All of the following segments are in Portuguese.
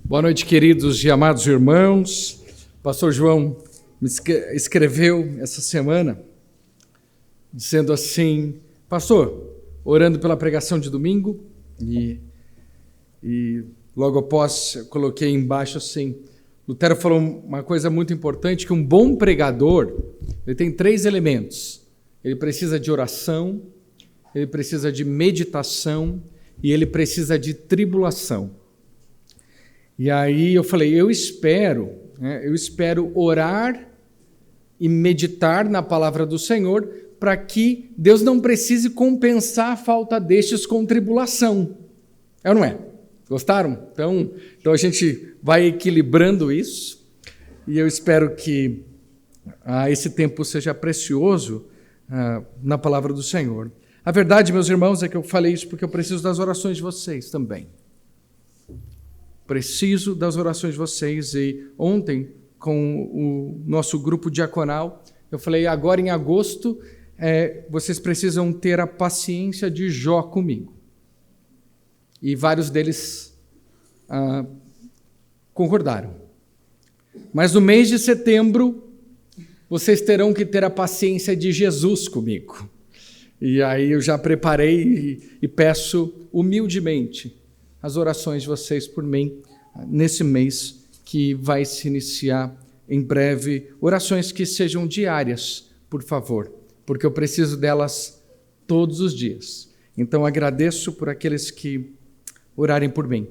Boa noite, queridos e amados irmãos. O pastor João me escreveu essa semana, dizendo assim: pastor, orando pela pregação de domingo, e logo após eu coloquei embaixo assim, Lutero falou uma coisa muito importante, que um bom pregador, ele tem 3 elementos. Ele precisa de oração, ele precisa de meditação e ele precisa de tribulação. E aí eu falei, eu espero orar e meditar na palavra do Senhor para que Deus não precise compensar a falta destes com tribulação. É ou não é? Gostaram? Então a gente vai equilibrando isso e eu espero que esse tempo seja precioso na palavra do Senhor. A verdade, meus irmãos, é que eu falei isso porque eu preciso das orações de vocês também. Preciso das orações de vocês. E ontem, com o nosso grupo diaconal, eu falei, agora em agosto, vocês precisam ter a paciência de Jó comigo. E vários deles concordaram. Mas no mês de setembro, vocês terão que ter a paciência de Jesus comigo. E aí eu já preparei e peço humildemente as orações de vocês por mim nesse mês que vai se iniciar em breve. Orações que sejam diárias, por favor, porque eu preciso delas todos os dias. Então agradeço por aqueles que orarem por mim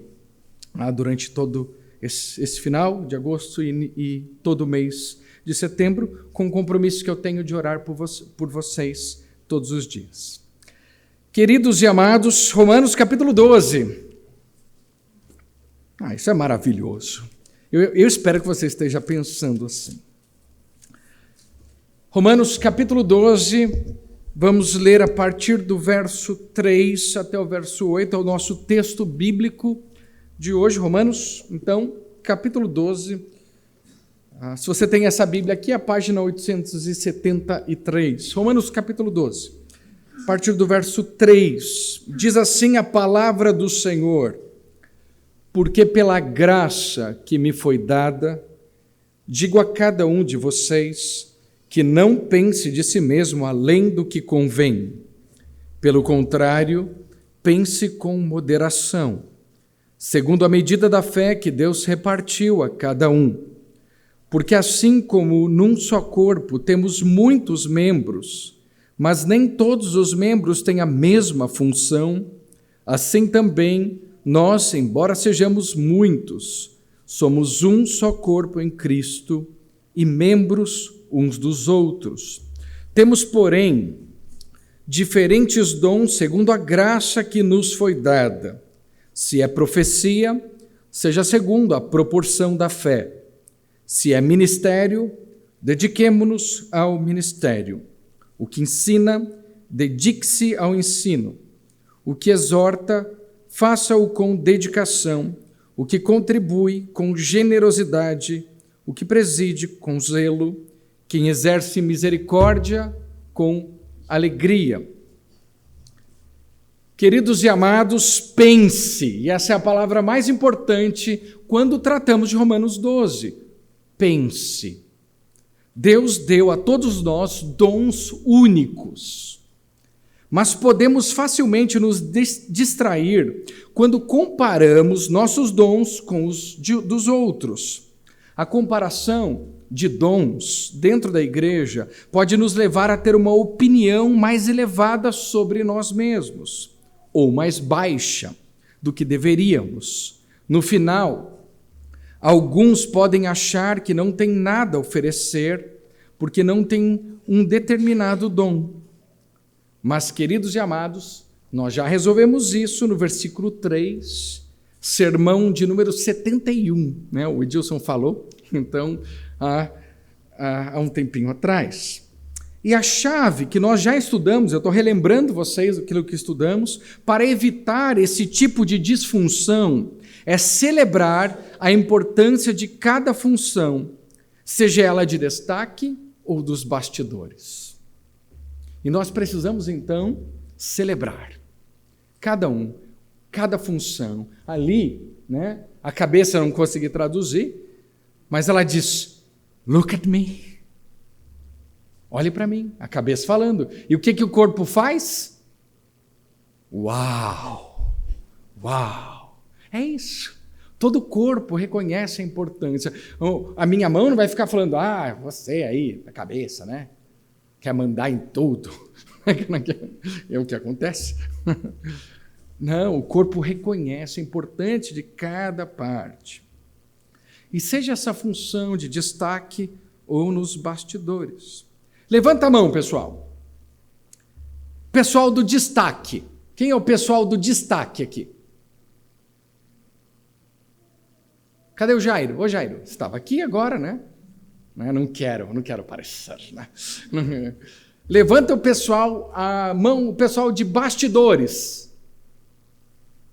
durante todo esse final de agosto e todo o mês de setembro, com o compromisso que eu tenho de orar por vocês todos os dias. Queridos e amados, Romanos capítulo 12. Isso é maravilhoso. Eu espero que você esteja pensando assim. Romanos capítulo 12, vamos ler a partir do verso 3 até o verso 8, é o nosso texto bíblico de hoje, Romanos, então, capítulo 12. Se você tem essa Bíblia aqui, a página 873. Romanos capítulo 12, a partir do verso 3, diz assim a palavra do Senhor: porque pela graça que me foi dada, digo a cada um de vocês que não pense de si mesmo além do que convém. Pelo contrário, pense com moderação, segundo a medida da fé que Deus repartiu a cada um. Porque assim como num só corpo temos muitos membros, mas nem todos os membros têm a mesma função, assim também nós, embora sejamos muitos, somos um só corpo em Cristo e membros uns dos outros. Temos, porém, diferentes dons segundo a graça que nos foi dada. Se é profecia, seja segundo a proporção da fé. Se é ministério, dediquemo-nos ao ministério. O que ensina, dedique-se ao ensino. O que exorta, faça-o com dedicação. O que contribui, com generosidade. O que preside, com zelo. Quem exerce misericórdia, com alegria. Queridos e amados, pense, e essa é a palavra mais importante quando tratamos de Romanos 12. Pense. Deus deu a todos nós dons únicos, mas podemos facilmente nos distrair quando comparamos nossos dons com os dos outros. A comparação de dons dentro da igreja pode nos levar a ter uma opinião mais elevada sobre nós mesmos, ou mais baixa do que deveríamos. No final, alguns podem achar que não tem nada a oferecer porque não tem um determinado dom. Mas, queridos e amados, nós já resolvemos isso no versículo 3, sermão de número 71, né? O Edilson falou, então, há um tempinho atrás. E a chave que nós já estudamos, eu estou relembrando vocês aquilo que estudamos, para evitar esse tipo de disfunção, é celebrar a importância de cada função, seja ela de destaque ou dos bastidores. E nós precisamos, então, celebrar cada função. Ali, né, a cabeça eu não consegui traduzir, mas ela diz, look at me. Olhe para mim, a cabeça falando. E o que o corpo faz? Uau! Uau! É isso. Todo o corpo reconhece a importância. A minha mão não vai ficar falando, você aí, a cabeça, né? Quer mandar em tudo. É o que acontece. Não, o corpo reconhece a importância de cada parte. E seja essa função de destaque ou nos bastidores. Levanta a mão, pessoal. Pessoal do destaque. Quem é o pessoal do destaque aqui? Cadê o Jairo? Ô Jairo, você estava aqui agora, né? Não quero aparecer, né? Levanta o pessoal, a mão, o pessoal de bastidores.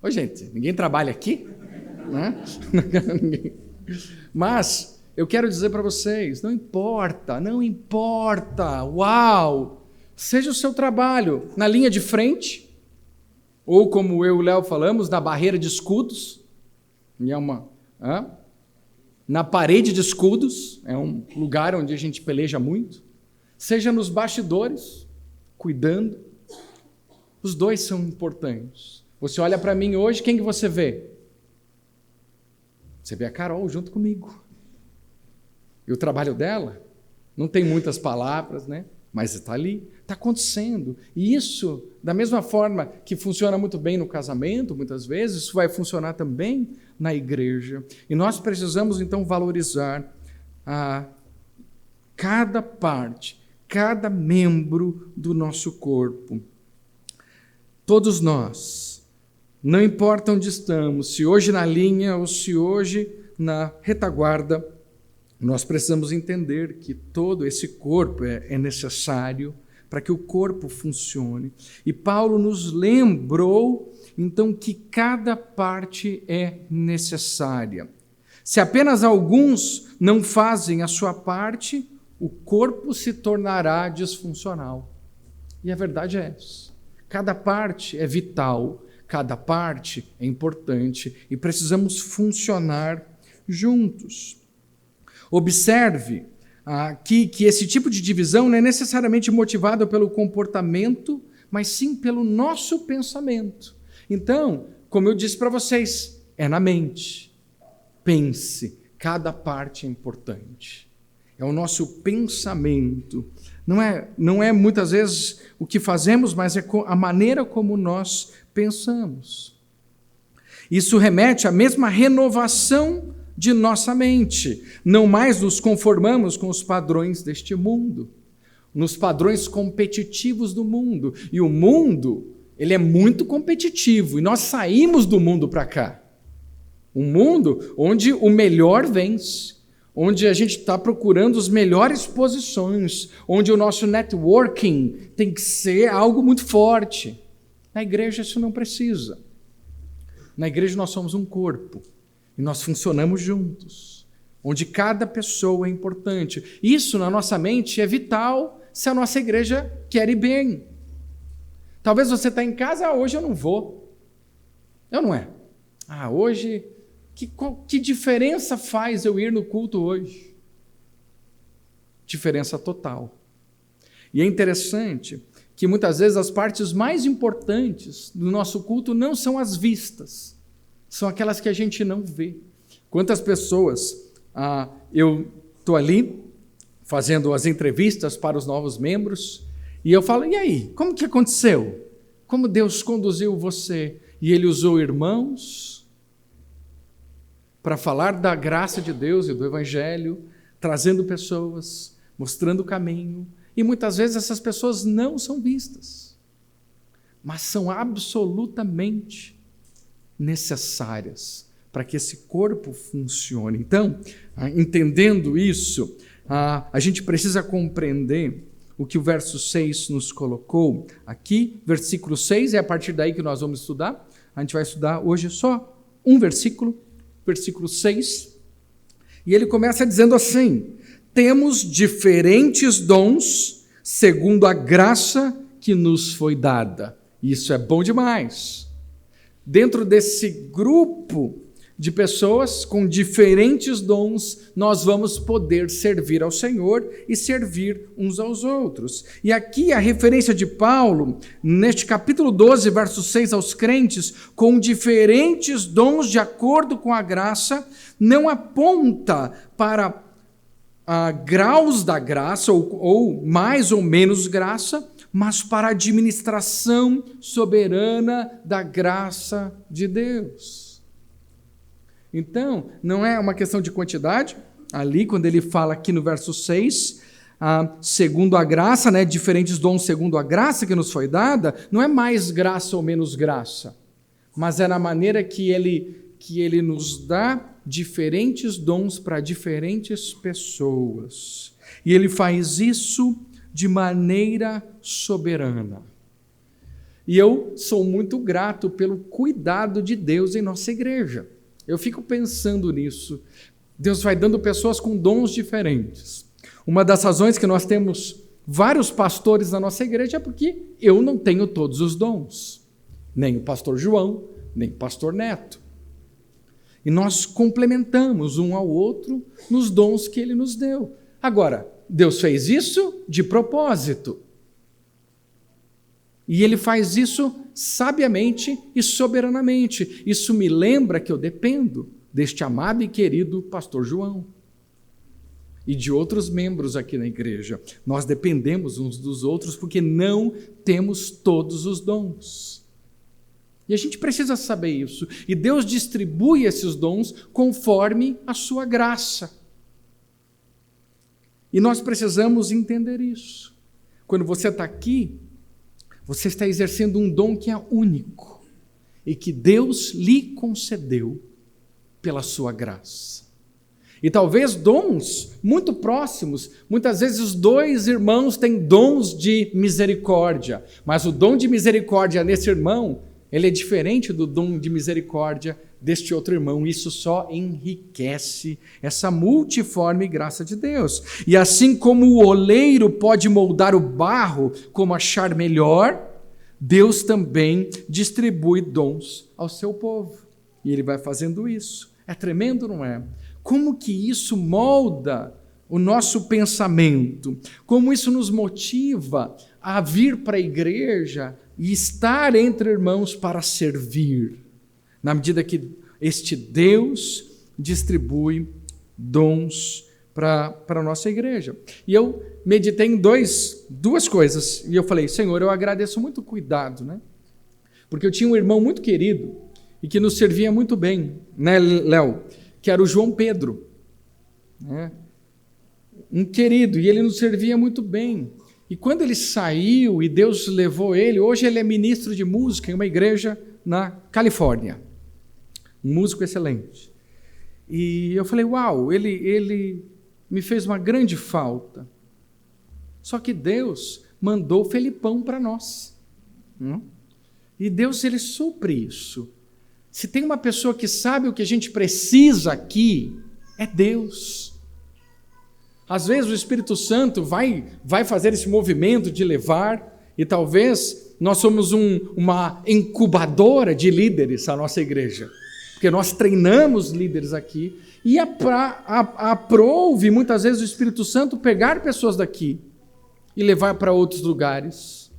Ô gente, ninguém trabalha aqui? Né? Mas eu quero dizer para vocês, não importa, uau! Seja o seu trabalho na linha de frente, ou como eu e o Léo falamos, na barreira de escudos, na parede de escudos, é um lugar onde a gente peleja muito, seja nos bastidores, cuidando, os dois são importantes. Você olha para mim hoje, quem que você vê? Você vê a Carol junto comigo. E o trabalho dela não tem muitas palavras, né? Mas está ali, está acontecendo. E isso, da mesma forma que funciona muito bem no casamento, muitas vezes, isso vai funcionar também na igreja. E nós precisamos, então, valorizar cada parte, cada membro do nosso corpo. Todos nós, não importa onde estamos, se hoje na linha ou se hoje na retaguarda, nós precisamos entender que todo esse corpo é necessário para que o corpo funcione. E Paulo nos lembrou, então, que cada parte é necessária. Se apenas alguns não fazem a sua parte, o corpo se tornará disfuncional. E a verdade é essa. Cada parte é vital, cada parte é importante e precisamos funcionar juntos. Observe aqui que esse tipo de divisão não é necessariamente motivado pelo comportamento, mas sim pelo nosso pensamento. Então, como eu disse para vocês, é na mente. Pense, cada parte é importante. É o nosso pensamento. Não é muitas vezes o que fazemos, mas é a maneira como nós pensamos. Isso remete à mesma renovação de nossa mente. Não mais nos conformamos com os padrões deste mundo, nos padrões competitivos do mundo. E o mundo, ele é muito competitivo, e nós saímos do mundo para cá. Um mundo onde o melhor vence, onde a gente está procurando as melhores posições, onde o nosso networking tem que ser algo muito forte. Na igreja isso não precisa. Na igreja nós somos um corpo. E nós funcionamos juntos, onde cada pessoa é importante. Isso na nossa mente é vital se a nossa igreja quer ir bem. Talvez você está em casa, hoje eu não vou. Eu não é. Hoje, que diferença faz eu ir no culto hoje? Diferença total. E é interessante que muitas vezes as partes mais importantes do nosso culto não são as vistas, são aquelas que a gente não vê. Quantas pessoas eu estou ali fazendo as entrevistas para os novos membros e eu falo, e aí, como que aconteceu? Como Deus conduziu você? E Ele usou irmãos para falar da graça de Deus e do Evangelho, trazendo pessoas, mostrando o caminho. E muitas vezes essas pessoas não são vistas, mas são absolutamente necessárias para que esse corpo funcione. Então, entendendo isso, a gente precisa compreender o que o verso 6 nos colocou aqui. Versículo 6 é a partir daí que nós vamos estudar. A gente vai estudar hoje só um versículo, versículo 6. E ele começa dizendo assim: temos diferentes dons segundo a graça que nos foi dada. Isso é bom demais. Dentro desse grupo de pessoas com diferentes dons, nós vamos poder servir ao Senhor e servir uns aos outros. E aqui a referência de Paulo, neste capítulo 12, verso 6, aos crentes com diferentes dons de acordo com a graça, não aponta para graus da graça, ou mais ou menos graça, mas para a administração soberana da graça de Deus. Então, não é uma questão de quantidade, ali quando ele fala aqui no verso 6, segundo a graça, né, diferentes dons segundo a graça que nos foi dada, não é mais graça ou menos graça, mas é na maneira que ele nos dá diferentes dons para diferentes pessoas. E ele faz isso de maneira soberana. E eu sou muito grato pelo cuidado de Deus em nossa igreja. Eu fico pensando nisso. Deus vai dando pessoas com dons diferentes. Uma das razões que nós temos vários pastores na nossa igreja é porque eu não tenho todos os dons. Nem o pastor João, nem o pastor Neto. E nós complementamos um ao outro nos dons que ele nos deu. Agora, Deus fez isso de propósito. E ele faz isso sabiamente e soberanamente. Isso me lembra que eu dependo deste amado e querido pastor João e de outros membros aqui na igreja. Nós dependemos uns dos outros porque não temos todos os dons. E a gente precisa saber isso. E Deus distribui esses dons conforme a sua graça. E nós precisamos entender isso. Quando você está aqui, você está exercendo um dom que é único e que Deus lhe concedeu pela sua graça. E talvez dons muito próximos, muitas vezes os dois irmãos têm dons de misericórdia, mas o dom de misericórdia nesse irmão, ele é diferente do dom de misericórdia deste outro irmão. Isso só enriquece essa multiforme graça de Deus. E assim como o oleiro pode moldar o barro como achar melhor, Deus também distribui dons ao seu povo. E ele vai fazendo isso. É tremendo, não é? Como que isso molda o nosso pensamento? Como isso nos motiva a vir para a igreja e estar entre irmãos para servir, na medida que este Deus distribui dons para a nossa igreja. E eu meditei em duas coisas, e eu falei, Senhor, eu agradeço muito o cuidado, né? Porque eu tinha um irmão muito querido, e que nos servia muito bem, né, Léo? Que era o João Pedro, né? Um querido, e ele nos servia muito bem. E quando ele saiu e Deus levou ele, hoje ele é ministro de música em uma igreja na Califórnia. Um músico excelente. E eu falei, uau, ele me fez uma grande falta. Só que Deus mandou Felipão para nós. E Deus, ele supre isso. Se tem uma pessoa que sabe o que a gente precisa aqui, é Deus. Às vezes o Espírito Santo vai fazer esse movimento de levar, e talvez nós somos uma incubadora de líderes, a nossa igreja, porque nós treinamos líderes aqui, e aprove muitas vezes o Espírito Santo pegar pessoas daqui e levar para outros lugares,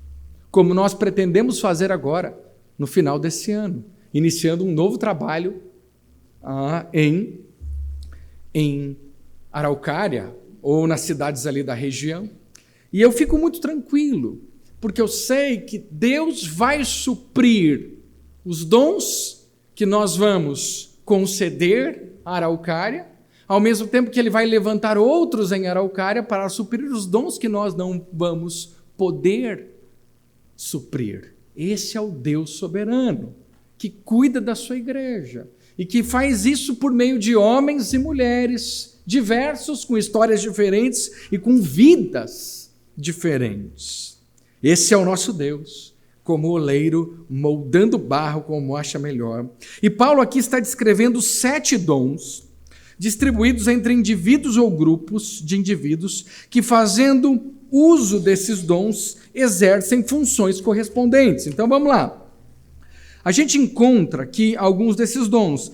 como nós pretendemos fazer agora, no final desse ano, iniciando um novo trabalho em Araucária, ou nas cidades ali da região. E eu fico muito tranquilo, porque eu sei que Deus vai suprir os dons que nós vamos conceder a Araucária, ao mesmo tempo que Ele vai levantar outros em Araucária para suprir os dons que nós não vamos poder suprir. Esse é o Deus soberano, que cuida da sua igreja, e que faz isso por meio de homens e mulheres diversos, com histórias diferentes e com vidas diferentes. Esse é o nosso Deus, como oleiro, moldando barro como acha melhor. E Paulo aqui está descrevendo 7 dons, distribuídos entre indivíduos ou grupos de indivíduos, que fazendo uso desses dons, exercem funções correspondentes. Então vamos lá. A gente encontra aqui alguns desses dons.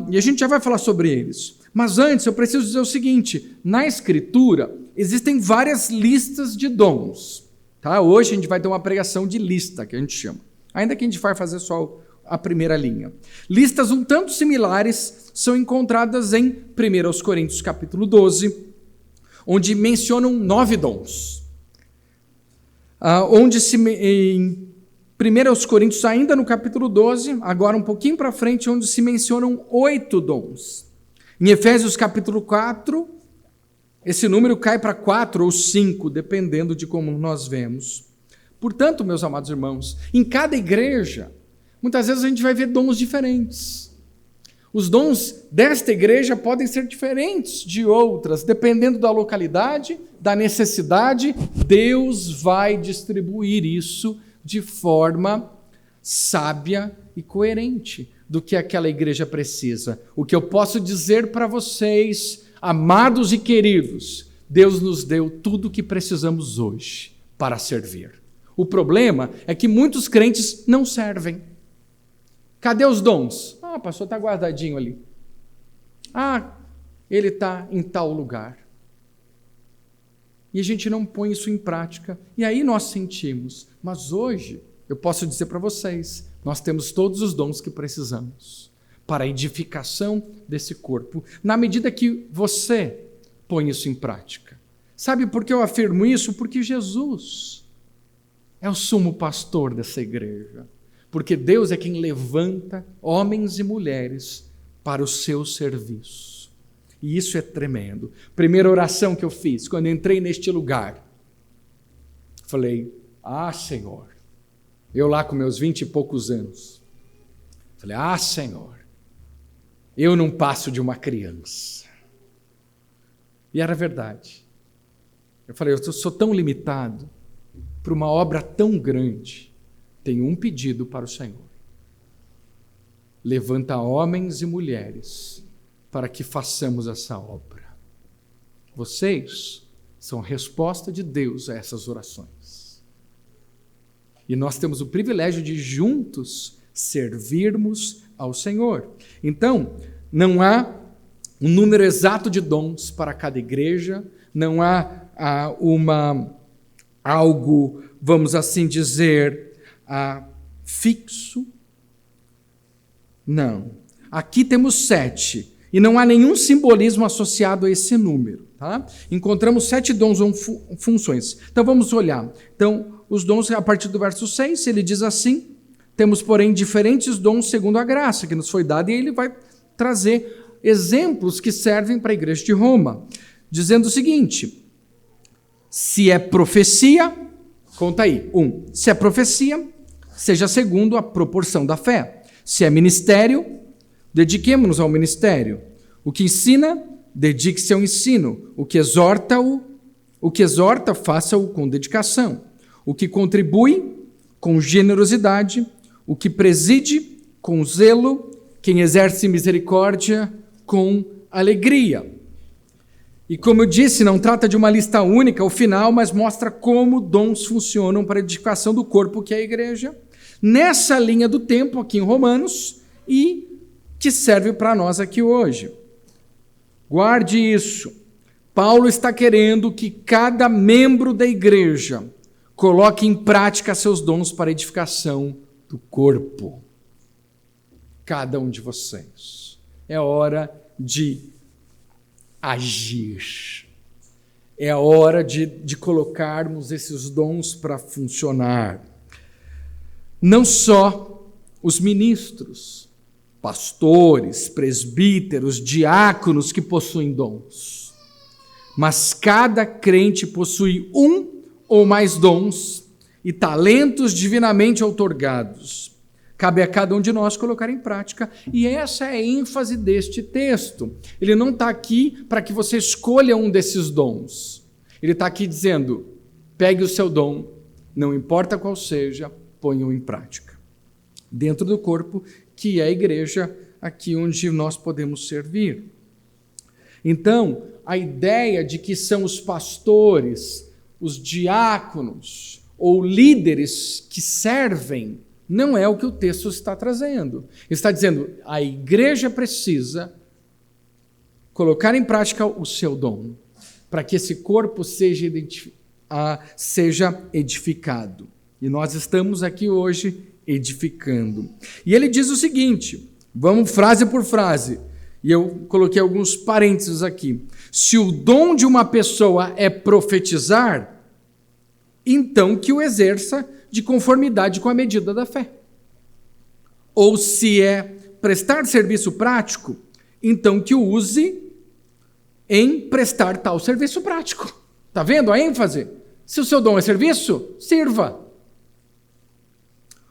e a gente já vai falar sobre eles. Mas antes eu preciso dizer o seguinte: na Escritura existem várias listas de dons. Tá? Hoje a gente vai ter uma pregação de lista, que a gente chama. Ainda que a gente vai fazer só a primeira linha. Listas um tanto similares são encontradas em 1 Coríntios capítulo 12, onde mencionam 9 dons. Em 1 Coríntios, ainda no capítulo 12, agora um pouquinho para frente, onde se mencionam 8 dons. Em Efésios capítulo 4, esse número cai para 4 ou 5, dependendo de como nós vemos. Portanto, meus amados irmãos, em cada igreja, muitas vezes a gente vai ver dons diferentes. Os dons desta igreja podem ser diferentes de outras, dependendo da localidade, da necessidade. Deus vai distribuir isso de forma sábia e coerente do que aquela igreja precisa. O que eu posso dizer para vocês, amados e queridos, Deus nos deu tudo o que precisamos hoje para servir. O problema é que muitos crentes não servem. Cadê os dons? Ah, o pastor está guardadinho ali. Ah, ele está em tal lugar. E a gente não põe isso em prática. E aí nós sentimos. Mas hoje, eu posso dizer para vocês, nós temos todos os dons que precisamos para a edificação desse corpo, na medida que você põe isso em prática. Sabe por que eu afirmo isso? Porque Jesus é o sumo pastor dessa igreja. Porque Deus é quem levanta homens e mulheres para o seu serviço. E isso é tremendo. Primeira oração que eu fiz, quando entrei neste lugar, falei, Senhor, eu lá com meus 20 e poucos anos, falei, Senhor, eu não passo de uma criança. E era verdade. Eu falei, eu sou tão limitado para uma obra tão grande. Tenho um pedido para o Senhor. Levanta homens e mulheres para que façamos essa obra. Vocês são a resposta de Deus a essas orações. E nós temos o privilégio de juntos servirmos ao Senhor. Então, não há um número exato de dons para cada igreja, não há algo, vamos assim dizer, fixo. Não. Aqui temos 7. E não há nenhum simbolismo associado a esse número. Tá? Encontramos 7 dons ou funções. Então vamos olhar. Então, os dons, a partir do verso 6, ele diz assim: temos, porém, diferentes dons segundo a graça que nos foi dada, e ele vai trazer exemplos que servem para a igreja de Roma, dizendo o seguinte: se é profecia, conta aí, 1. Se é profecia, seja segundo a proporção da fé. Se é ministério, dediquemo-nos ao ministério. O que ensina, dedique-se ao ensino. O que exorta, faça-o com dedicação. O que contribui, com generosidade. O que preside, com zelo. Quem exerce misericórdia, com alegria. E como eu disse, não trata de uma lista única, ao final, mas mostra como dons funcionam para a edificação do corpo, que é a igreja, nessa linha do tempo, aqui em Romanos, e que serve para nós aqui hoje. Guarde isso. Paulo está querendo que cada membro da igreja coloque em prática seus dons para a edificação do corpo. Cada um de vocês. É hora de agir. É a hora de colocarmos esses dons para funcionar. Não só os ministros, pastores, presbíteros, diáconos que possuem dons, mas cada crente possui um ou mais dons e talentos divinamente outorgados. Cabe a cada um de nós colocar em prática, e essa é a ênfase deste texto. Ele não está aqui para que você escolha um desses dons. Ele está aqui dizendo, pegue o seu dom, não importa qual seja, ponha-o em prática. Dentro do corpo, que é a igreja, aqui onde nós podemos servir. Então, a ideia de que são os pastores, os diáconos ou líderes que servem Não é o que o texto está trazendo. Está dizendo, a igreja precisa colocar em prática o seu dom, para que esse corpo seja edificado. E nós estamos aqui hoje edificando. E ele diz o seguinte, vamos frase por frase, e eu coloquei alguns parênteses aqui. Se o dom de uma pessoa é profetizar, então que o exerça de conformidade com a medida da fé. Ou se é prestar serviço prático, então que o use em prestar tal serviço prático. Está vendo a ênfase? Se o seu dom é serviço, sirva.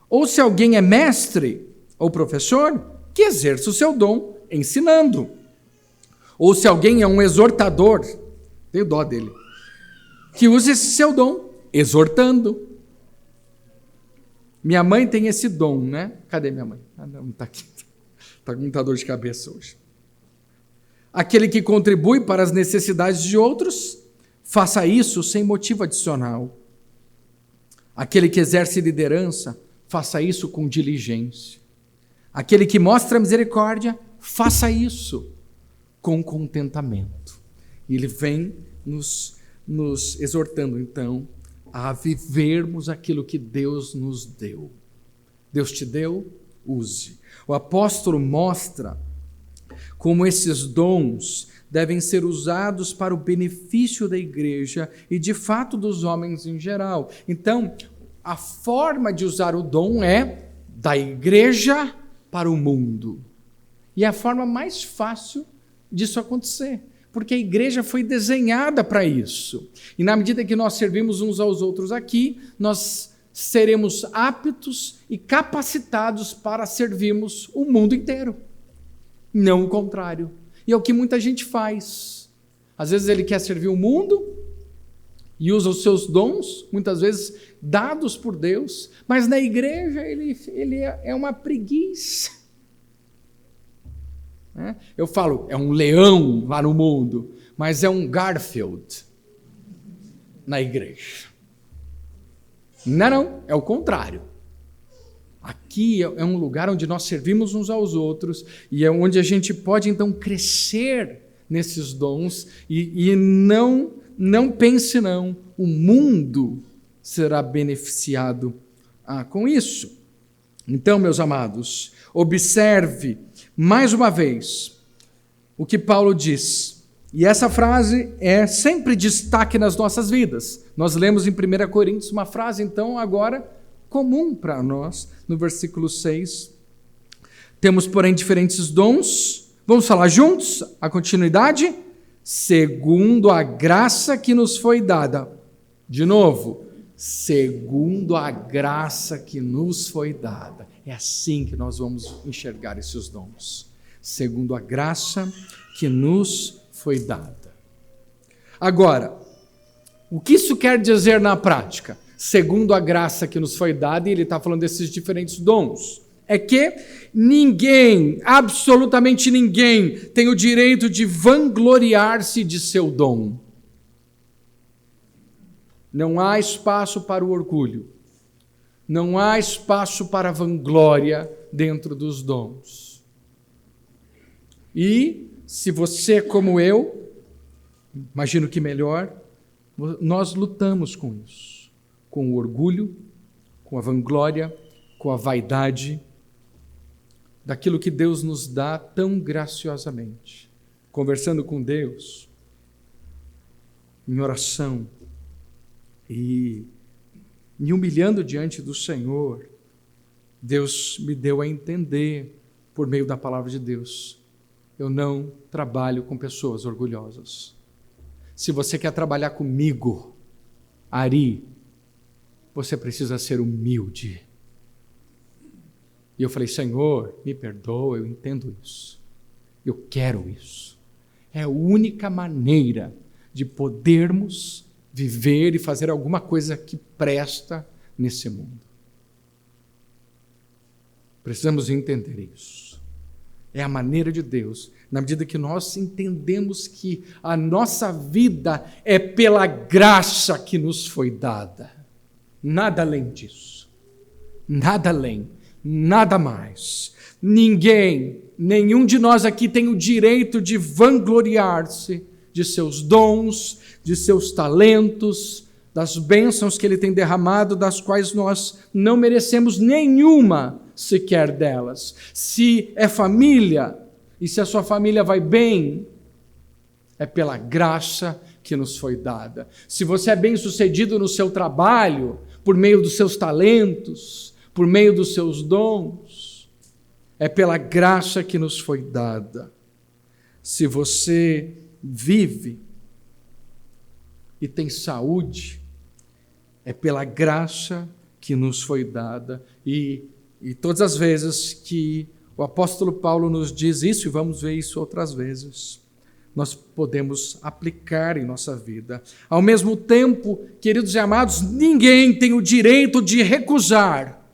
Ou se alguém é mestre ou professor, que exerça o seu dom ensinando. Ou se alguém é um exortador, tenho dó dele, que use esse seu dom exortando. Minha mãe tem esse dom, né? Cadê minha mãe? Ah, não, está aqui. Está com muita dor de cabeça hoje. Aquele que contribui para as necessidades de outros, faça isso sem motivo adicional. Aquele que exerce liderança, faça isso com diligência. Aquele que mostra misericórdia, faça isso com contentamento. E ele vem nos exortando, então, a vivermos aquilo que Deus nos deu. Deus te deu, use. O apóstolo mostra como esses dons devem ser usados para o benefício da igreja e, de fato, dos homens em geral. Então, a forma de usar o dom é da igreja para o mundo. E é a forma mais fácil disso acontecer, porque a igreja foi desenhada para isso. E na medida que nós servimos uns aos outros aqui, nós seremos aptos e capacitados para servirmos o mundo inteiro. Não o contrário. E é o que muita gente faz. Às vezes ele quer servir o mundo e usa os seus dons, muitas vezes dados por Deus, mas na igreja ele é uma preguiça. Eu falo, é um leão lá no mundo, mas é um Garfield na igreja. Não, é o contrário. Aqui é um lugar onde nós servimos uns aos outros e é onde a gente pode então crescer nesses dons e não pense não, o mundo será beneficiado com isso. Então, meus amados, observe mais uma vez o que Paulo diz. E essa frase é sempre destaque nas nossas vidas. Nós lemos em 1 Coríntios uma frase, então, agora comum para nós, no versículo 6. Temos, porém, diferentes dons. Vamos falar juntos? A continuidade? Segundo a graça que nos foi dada. De novo, segundo a graça que nos foi dada. É assim que nós vamos enxergar esses dons. Segundo a graça que nos foi dada. Agora, o que isso quer dizer na prática? Segundo a graça que nos foi dada, e ele está falando desses diferentes dons, é que ninguém, absolutamente ninguém, tem o direito de vangloriar-se de seu dom. Não há espaço para o orgulho, não há espaço para a vanglória dentro dos dons. E, se você, como eu, imagino que melhor, nós lutamos com isso, com o orgulho, com a vanglória, com a vaidade, daquilo que Deus nos dá tão graciosamente. Conversando com Deus, em oração, e me humilhando diante do Senhor, Deus me deu a entender, por meio da palavra de Deus, eu não trabalho com pessoas orgulhosas. Se você quer trabalhar comigo, Ari, você precisa ser humilde. E eu falei, Senhor, me perdoa, eu entendo isso. Eu quero isso. É a única maneira de podermos viver e fazer alguma coisa que presta nesse mundo. Precisamos entender isso. É a maneira de Deus, na medida que nós entendemos que a nossa vida é pela graça que nos foi dada. Nada além disso. nada além, nada mais. Ninguém, nenhum de nós aqui tem o direito de vangloriar-se de seus dons, de seus talentos, das bênçãos que Ele tem derramado, das quais nós não merecemos nenhuma sequer delas. Se é família, e se a sua família vai bem, é pela graça que nos foi dada. Se você é bem-sucedido no seu trabalho, por meio dos seus talentos, por meio dos seus dons, é pela graça que nos foi dada. Se você vive e tem saúde, é pela graça que nos foi dada. E todas as vezes que o apóstolo Paulo nos diz isso, e vamos ver isso outras vezes, nós podemos aplicar em nossa vida. Ao mesmo tempo, queridos e amados, ninguém tem o direito de recusar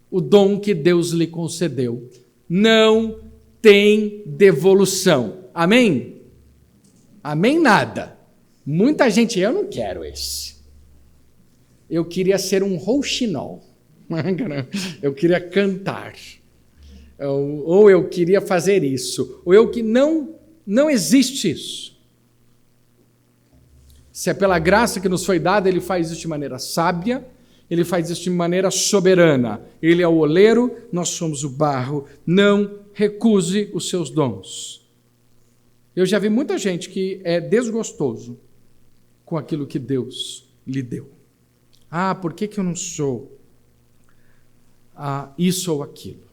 o dom que Deus lhe concedeu. Não tem devolução. Amém? Amém nada. Muita gente, eu não quero esse. Eu queria ser um rouxinol. Eu queria cantar. Ou eu queria fazer isso. Ou eu que não existe isso. Se é pela graça que nos foi dada, Ele faz isso de maneira sábia, Ele faz isso de maneira soberana. Ele é o oleiro, nós somos o barro. Não recuse os seus dons. Eu já vi muita gente que é desgostoso com aquilo que Deus lhe deu. Por que eu não sou isso ou aquilo?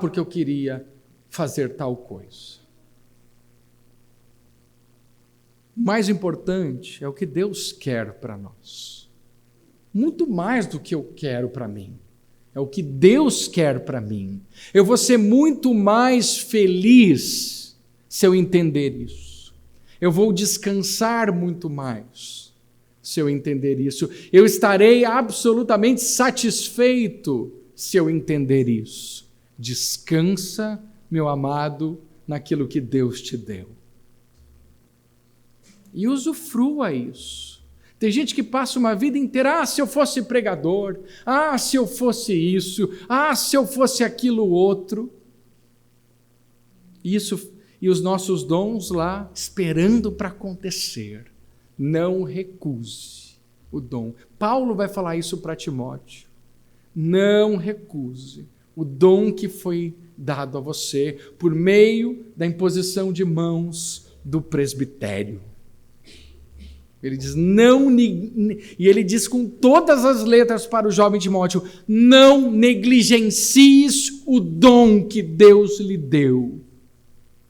Porque eu queria fazer tal coisa. O mais importante é o que Deus quer para nós. Muito mais do que eu quero para mim. É o que Deus quer para mim. Eu vou ser muito mais feliz se eu entender isso. Eu vou descansar muito mais se eu entender isso. Eu estarei absolutamente satisfeito se eu entender isso. Descansa, meu amado, naquilo que Deus te deu. E usufrua isso. Tem gente que passa uma vida inteira, se eu fosse pregador, se eu fosse isso, se eu fosse aquilo outro. Isso, e os nossos dons lá, esperando para acontecer. Não recuse o dom. Paulo vai falar isso para Timóteo. Não recuse o dom que foi dado a você por meio da imposição de mãos do presbitério. Ele diz, e ele diz com todas as letras para o jovem Timóteo, não negligencies o dom que Deus lhe deu.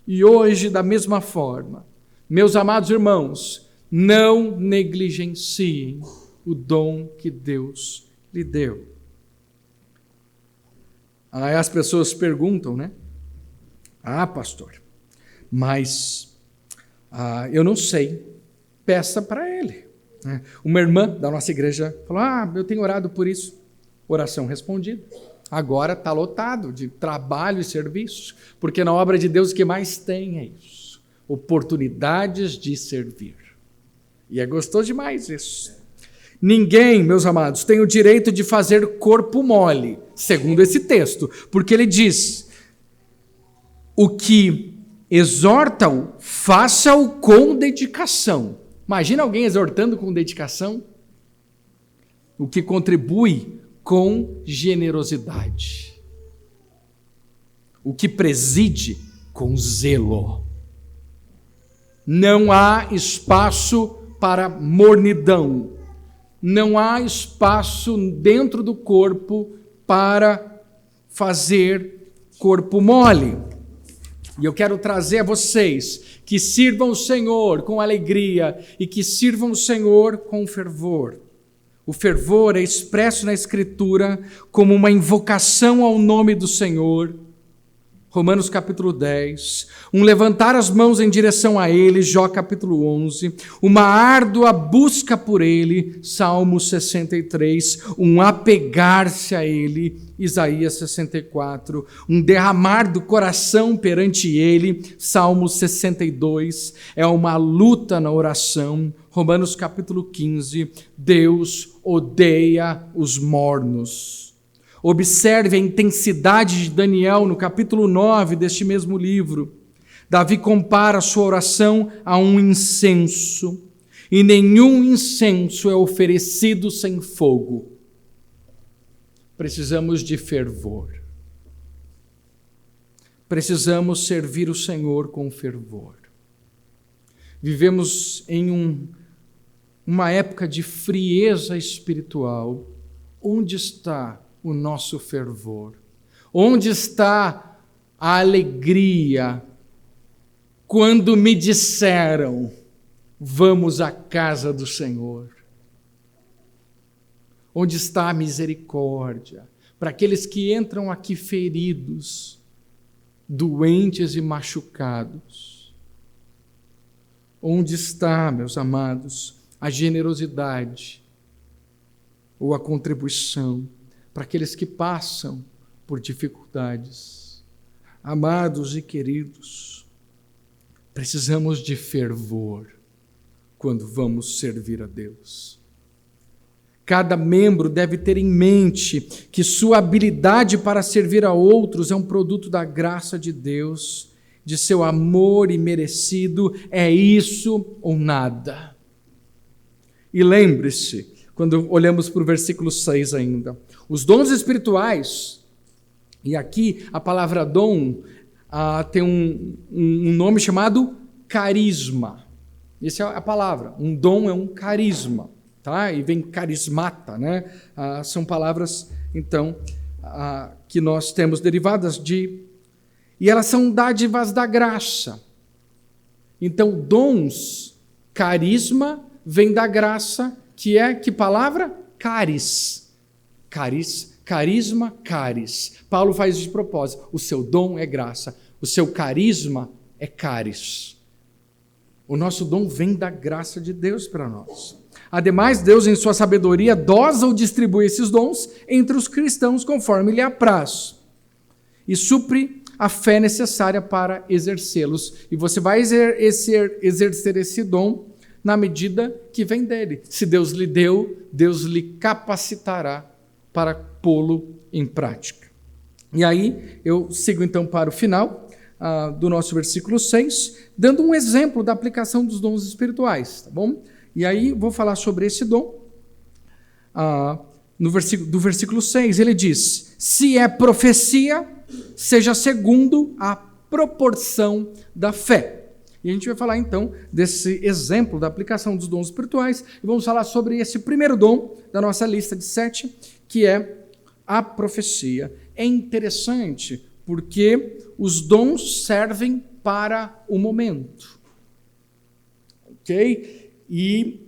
E hoje, da mesma forma, meus amados irmãos, não negligenciem o dom que Deus lhe deu. Aí as pessoas perguntam, né? Pastor, mas eu não sei. Peça para ele. Uma irmã da nossa igreja falou, eu tenho orado por isso. Oração respondida. Agora está lotado de trabalho e serviço, porque na obra de Deus o que mais tem é isso. Oportunidades de servir. E é gostoso demais isso. Ninguém, meus amados, tem o direito de fazer corpo mole, segundo esse texto, porque ele diz, o que exorta-o, faça-o com dedicação. Imagina alguém exortando com dedicação, o que contribui com generosidade, o que preside com zelo. Não há espaço para mornidão, não há espaço dentro do corpo para fazer corpo mole. E eu quero trazer a vocês que sirvam o Senhor com alegria e que sirvam o Senhor com fervor. O fervor é expresso na Escritura como uma invocação ao nome do Senhor. Romanos capítulo 10. Um levantar as mãos em direção a Ele, Jó capítulo 11. Uma árdua busca por Ele, Salmo 63. Um apegar-se a Ele, Isaías 64. Um derramar do coração perante Ele, Salmo 62. É uma luta na oração, Romanos capítulo 15. Deus odeia os mornos. Observe a intensidade de Daniel no capítulo 9 deste mesmo livro. Davi compara a sua oração a um incenso, e nenhum incenso é oferecido sem fogo. Precisamos de fervor. Precisamos servir o Senhor com fervor. Vivemos em uma época de frieza espiritual. Onde está o nosso fervor? Onde está a alegria quando me disseram: vamos à casa do Senhor? Onde está a misericórdia para aqueles que entram aqui feridos, doentes e machucados? Onde está, meus amados, a generosidade ou a contribuição para aqueles que passam por dificuldades? Amados e queridos, precisamos de fervor quando vamos servir a Deus. Cada membro deve ter em mente que sua habilidade para servir a outros é um produto da graça de Deus, de seu amor imerecido, é isso ou nada. E lembre-se, quando olhamos para o versículo 6 ainda, os dons espirituais, e aqui a palavra dom tem um nome chamado carisma. Essa é a palavra. Um dom é um carisma, tá? E vem carismata, né? São palavras, então, que nós temos derivadas de... E elas são dádivas da graça. Então, dons, carisma, vem da graça, que é, que palavra? Caris. Carisma, caris. Paulo faz isso de propósito. O seu dom é graça. O seu carisma é caris. O nosso dom vem da graça de Deus para nós. Ademais, Deus, em sua sabedoria, dosa ou distribui esses dons entre os cristãos conforme lhe apraz. E supre a fé necessária para exercê-los. E você vai exercer esse dom na medida que vem dele. Se Deus lhe deu, Deus lhe capacitará para pô-lo em prática. E aí, eu sigo então para o final do nosso versículo 6, dando um exemplo da aplicação dos dons espirituais, tá bom? E aí, vou falar sobre esse dom. Do versículo 6, ele diz: se é profecia, seja segundo a proporção da fé. E a gente vai falar então desse exemplo da aplicação dos dons espirituais, e vamos falar sobre esse primeiro dom da nossa lista de 7, que é a profecia. É interessante porque os dons servem para o momento. Ok? E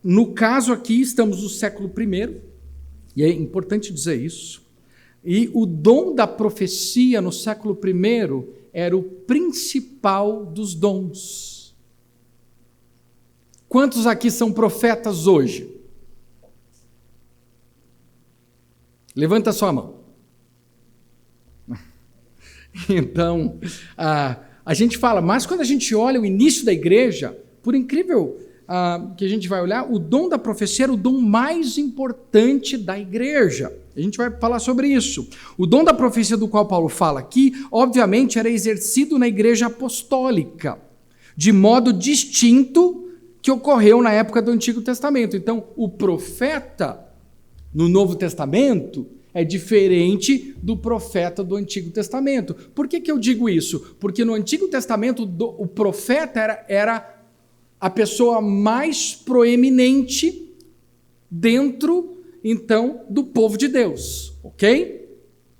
no caso aqui estamos no século I, e é importante dizer isso, e o dom da profecia no século I era o principal dos dons. Quantos aqui são profetas hoje? Levanta a sua mão. Então, a gente fala, mas quando a gente olha o início da igreja, por incrível que a gente vai olhar, o dom da profecia era o dom mais importante da igreja. A gente vai falar sobre isso. O dom da profecia do qual Paulo fala aqui, obviamente, era exercido na igreja apostólica, de modo distinto que ocorreu na época do Antigo Testamento. Então, o profeta no Novo Testamento é diferente do profeta do Antigo Testamento. Por que eu digo isso? Porque no Antigo Testamento o profeta era a pessoa mais proeminente dentro, então, do povo de Deus, ok?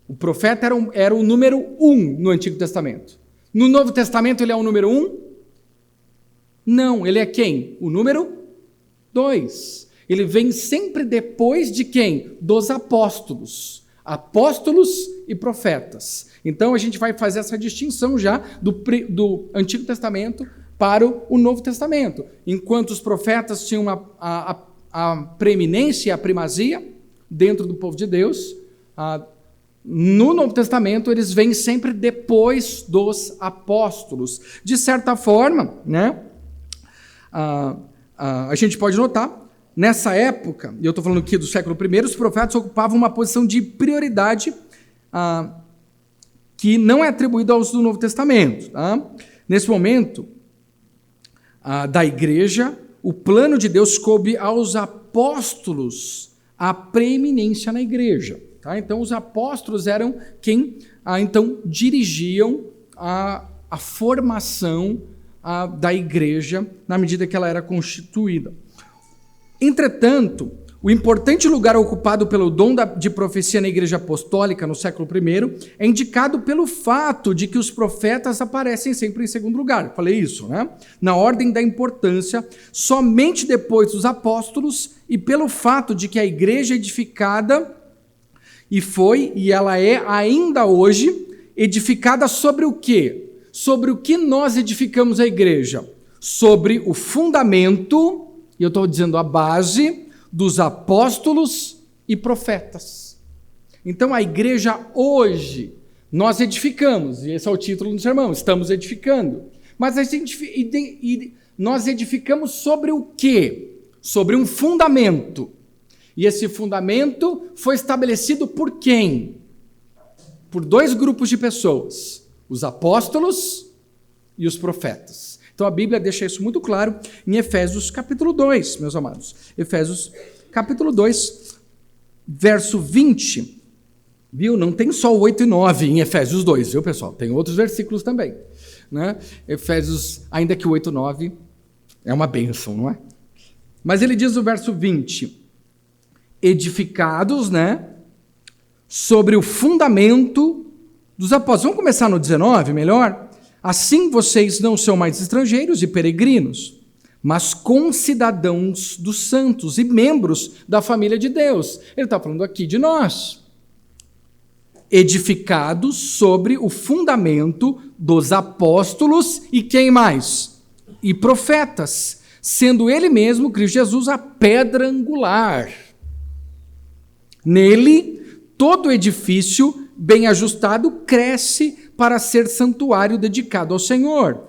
O profeta era o número 1 no Antigo Testamento. No Novo Testamento ele é o número 1? Não, ele é quem? O número 2. Ele vem sempre depois de quem? Dos apóstolos. Apóstolos e profetas. Então a gente vai fazer essa distinção já do Antigo Testamento para o Novo Testamento. Enquanto os profetas tinham a preeminência e a primazia dentro do povo de Deus, no Novo Testamento eles vêm sempre depois dos apóstolos. De certa forma, né, a gente pode notar nessa época, e eu estou falando aqui do século I, os profetas ocupavam uma posição de prioridade que não é atribuída aos do Novo Testamento. Tá? Nesse momento da igreja, o plano de Deus coube aos apóstolos a preeminência na igreja. Tá? Então, os apóstolos eram quem então dirigiam a formação da igreja na medida que ela era constituída. Entretanto, o importante lugar ocupado pelo dom de profecia na igreja apostólica no século I é indicado pelo fato de que os profetas aparecem sempre em segundo lugar. Falei isso, né? Na ordem da importância, somente depois dos apóstolos, e pelo fato de que a igreja edificada e ela é ainda hoje edificada sobre o quê? Sobre o que nós edificamos a igreja? Sobre o fundamento, e eu estou dizendo a base, dos apóstolos e profetas. Então, a igreja hoje, nós edificamos, e esse é o título do sermão, estamos edificando. Mas nós edificamos sobre o quê? Sobre um fundamento. E esse fundamento foi estabelecido por quem? Por dois grupos de pessoas, os apóstolos e os profetas. Então a Bíblia deixa isso muito claro em Efésios capítulo 2, meus amados. Efésios capítulo 2, verso 20. Viu? Não tem só o 8 e 9 em Efésios 2, viu, pessoal? Tem outros versículos também. Né? Efésios, ainda que o 8 e 9 é uma bênção, não é? Mas ele diz no verso 20, edificados, né, sobre o fundamento dos apóstolos. Vamos começar no 19, melhor? Assim vocês não são mais estrangeiros e peregrinos, mas concidadãos dos santos e membros da família de Deus. Ele está falando aqui de nós. Edificados sobre o fundamento dos apóstolos e quem mais? E profetas, sendo ele mesmo, Cristo Jesus, a pedra angular. Nele, todo edifício bem ajustado cresce para ser santuário dedicado ao Senhor.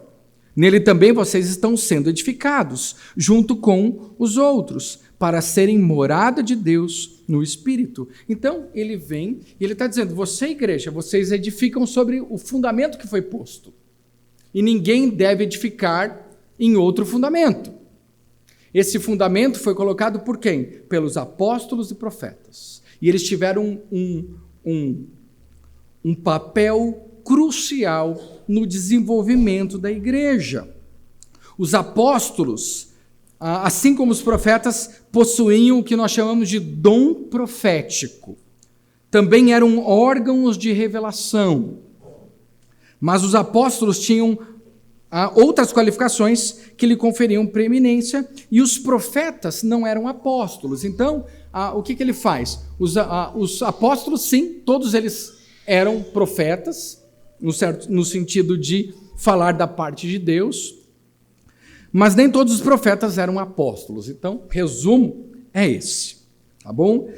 Nele também vocês estão sendo edificados, junto com os outros, para serem morada de Deus no Espírito. Então, ele vem e ele está dizendo, você, igreja, vocês edificam sobre o fundamento que foi posto. E ninguém deve edificar em outro fundamento. Esse fundamento foi colocado por quem? Pelos apóstolos e profetas. E eles tiveram um papel crucial no desenvolvimento da igreja. Os apóstolos, assim como os profetas, possuíam o que nós chamamos de dom profético. Também eram órgãos de revelação. Mas os apóstolos tinham outras qualificações que lhe conferiam preeminência, e os profetas não eram apóstolos. Então, o que ele faz? Os apóstolos, sim, todos eles eram profetas, no sentido de falar da parte de Deus, mas nem todos os profetas eram apóstolos. Então, resumo é esse, tá bom?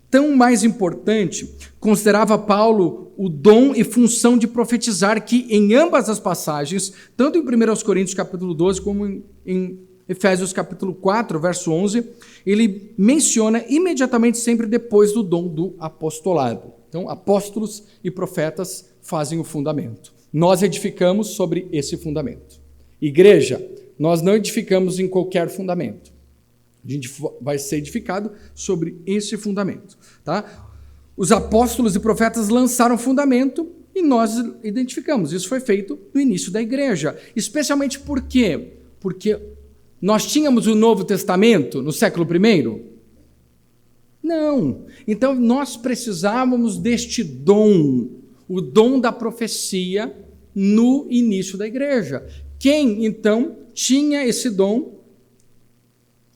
Tão mais importante, considerava Paulo o dom e função de profetizar, que em ambas as passagens, tanto em 1 Coríntios capítulo 12, como em Efésios capítulo 4, verso 11, ele menciona imediatamente sempre depois do dom do apostolado. Então, apóstolos e profetas fazem o fundamento. Nós edificamos sobre esse fundamento. Igreja, nós não edificamos em qualquer fundamento. A gente vai ser edificado sobre esse fundamento. Tá? Os apóstolos e profetas lançaram o fundamento e nós identificamos. Isso foi feito no início da igreja. Especialmente por quê? Porque nós tínhamos o Novo Testamento no século I? Não. Então, nós precisávamos deste dom, o dom da profecia, no início da igreja. Quem, então, tinha esse dom?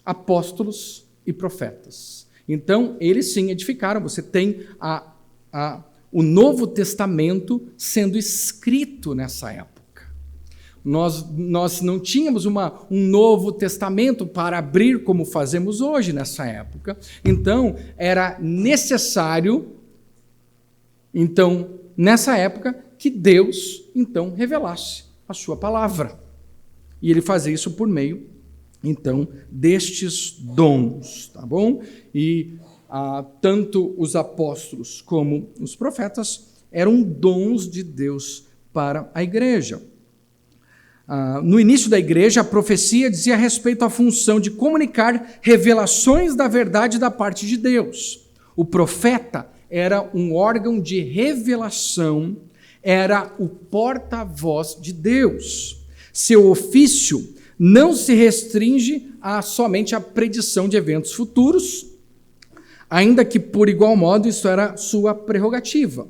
Apóstolos e profetas. Então, eles sim edificaram. Você tem o Novo Testamento sendo escrito nessa época. Nós não tínhamos um Novo Testamento para abrir como fazemos hoje nessa época. Então, era necessário, nessa época, que Deus, revelasse a sua palavra. E ele fazia isso por meio então, destes dons, tá bom? E tanto os apóstolos como os profetas eram dons de Deus para a igreja. No início da igreja, a profecia dizia respeito à função de comunicar revelações da verdade da parte de Deus. O profeta era um órgão de revelação, era o porta-voz de Deus. Seu ofício não se restringe somente à predição de eventos futuros, ainda que, por igual modo, isso era sua prerrogativa,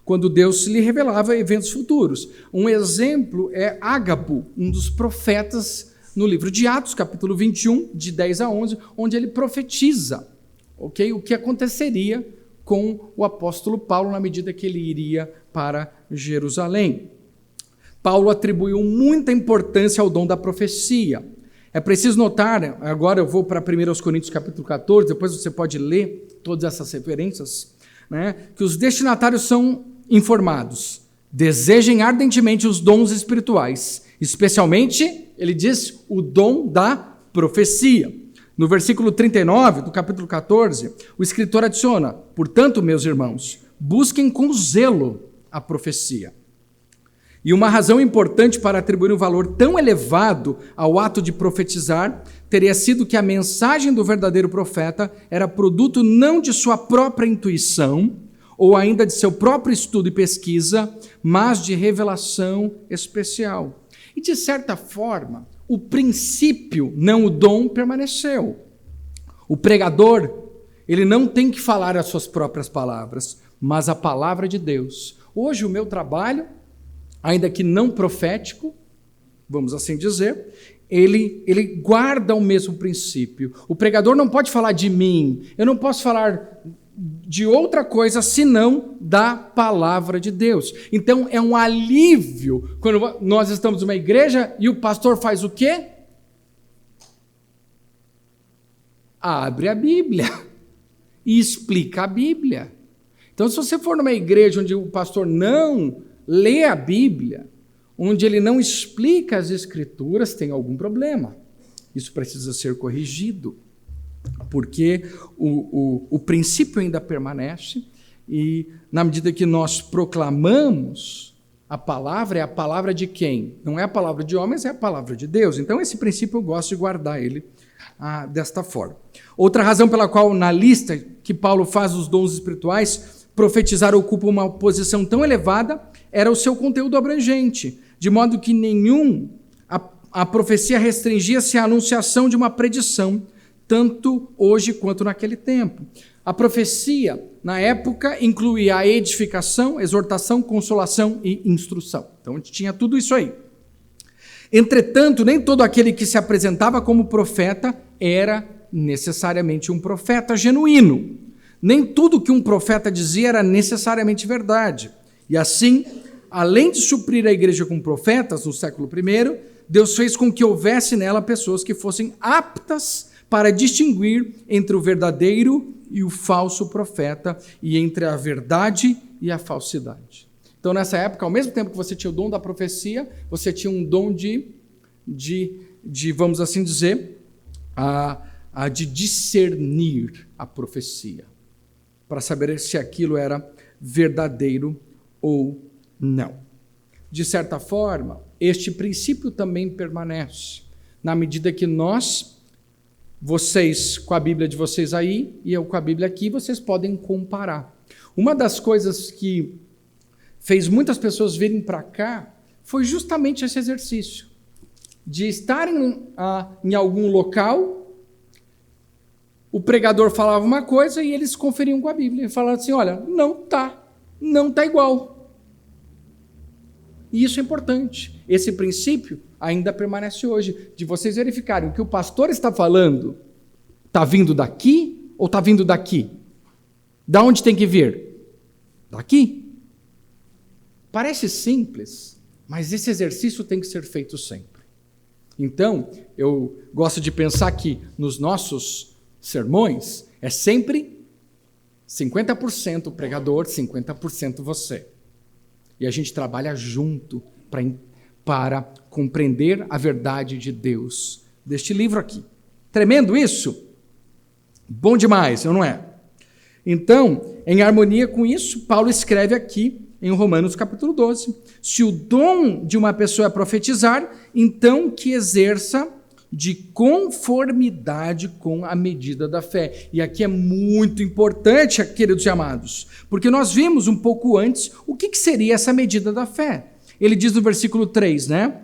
quando Deus lhe revelava eventos futuros. Um exemplo é Ágabo, um dos profetas no livro de Atos, capítulo 21, de 10 a 11, onde ele profetiza, o que aconteceria com o apóstolo Paulo na medida que ele iria para Jerusalém. Paulo atribuiu muita importância ao dom da profecia. É preciso notar, agora eu vou para 1 Coríntios capítulo 14, depois você pode ler todas essas referências, né, que os destinatários são informados. Desejem ardentemente os dons espirituais, especialmente, ele diz, o dom da profecia. No versículo 39 do capítulo 14, o escritor adiciona: portanto, meus irmãos, busquem com zelo a profecia. E uma razão importante para atribuir um valor tão elevado ao ato de profetizar teria sido que a mensagem do verdadeiro profeta era produto não de sua própria intuição ou ainda de seu próprio estudo e pesquisa, mas de revelação especial. E, de certa forma, o princípio, não o dom, permaneceu. O pregador, ele não tem que falar as suas próprias palavras, mas a palavra de Deus. Hoje, o meu trabalho, ainda que não profético, vamos assim dizer, ele guarda o mesmo princípio. O pregador não pode falar de mim, eu não posso falar de outra coisa senão da palavra de Deus. Então é um alívio quando nós estamos numa igreja e o pastor faz o quê? Abre a Bíblia e explica a Bíblia. Então, se você for numa igreja onde o pastor não lê a Bíblia, onde ele não explica as Escrituras, tem algum problema. Isso precisa ser corrigido, porque o princípio ainda permanece e, na medida que nós proclamamos a palavra, é a palavra de quem? Não é a palavra de homens, é a palavra de Deus. Então, esse princípio eu gosto de guardar ele desta forma. Outra razão pela qual, na lista que Paulo faz dos dons espirituais, profetizar ocupa uma posição tão elevada, era o seu conteúdo abrangente, de modo que a profecia restringia-se à anunciação de uma predição, tanto hoje quanto naquele tempo. A profecia, na época, incluía a edificação, exortação, consolação e instrução. Então, tinha tudo isso aí. Entretanto, nem todo aquele que se apresentava como profeta era necessariamente um profeta genuíno. Nem tudo que um profeta dizia era necessariamente verdade. E assim, além de suprir a igreja com profetas no século I, Deus fez com que houvesse nela pessoas que fossem aptas para distinguir entre o verdadeiro e o falso profeta, e entre a verdade e a falsidade. Então, nessa época, ao mesmo tempo que você tinha o dom da profecia, você tinha um dom de vamos assim dizer, de discernir a profecia, para saber se aquilo era verdadeiro ou não. De certa forma, este princípio também permanece, na medida que vocês com a Bíblia de vocês aí e eu com a Bíblia aqui, vocês podem comparar. Uma das coisas que fez muitas pessoas virem para cá foi justamente esse exercício, de estarem em algum local, o pregador falava uma coisa e eles conferiam com a Bíblia, e falavam assim, olha, não está igual. E isso é importante. Esse princípio ainda permanece hoje, de vocês verificarem o que o pastor está falando, está vindo daqui ou está vindo daqui? Da onde tem que vir? Daqui. Parece simples, mas esse exercício tem que ser feito sempre. Então, eu gosto de pensar que nos nossos sermões é sempre 50% o pregador, 50% você. E a gente trabalha junto para compreender a verdade de Deus deste livro aqui. Tremendo isso? Bom demais, não é? Então, em harmonia com isso, Paulo escreve aqui em Romanos capítulo 12, se o dom de uma pessoa é profetizar, então que exerça de conformidade com a medida da fé. E aqui é muito importante, queridos e amados, porque nós vimos um pouco antes o que seria essa medida da fé. Ele diz no versículo 3, né?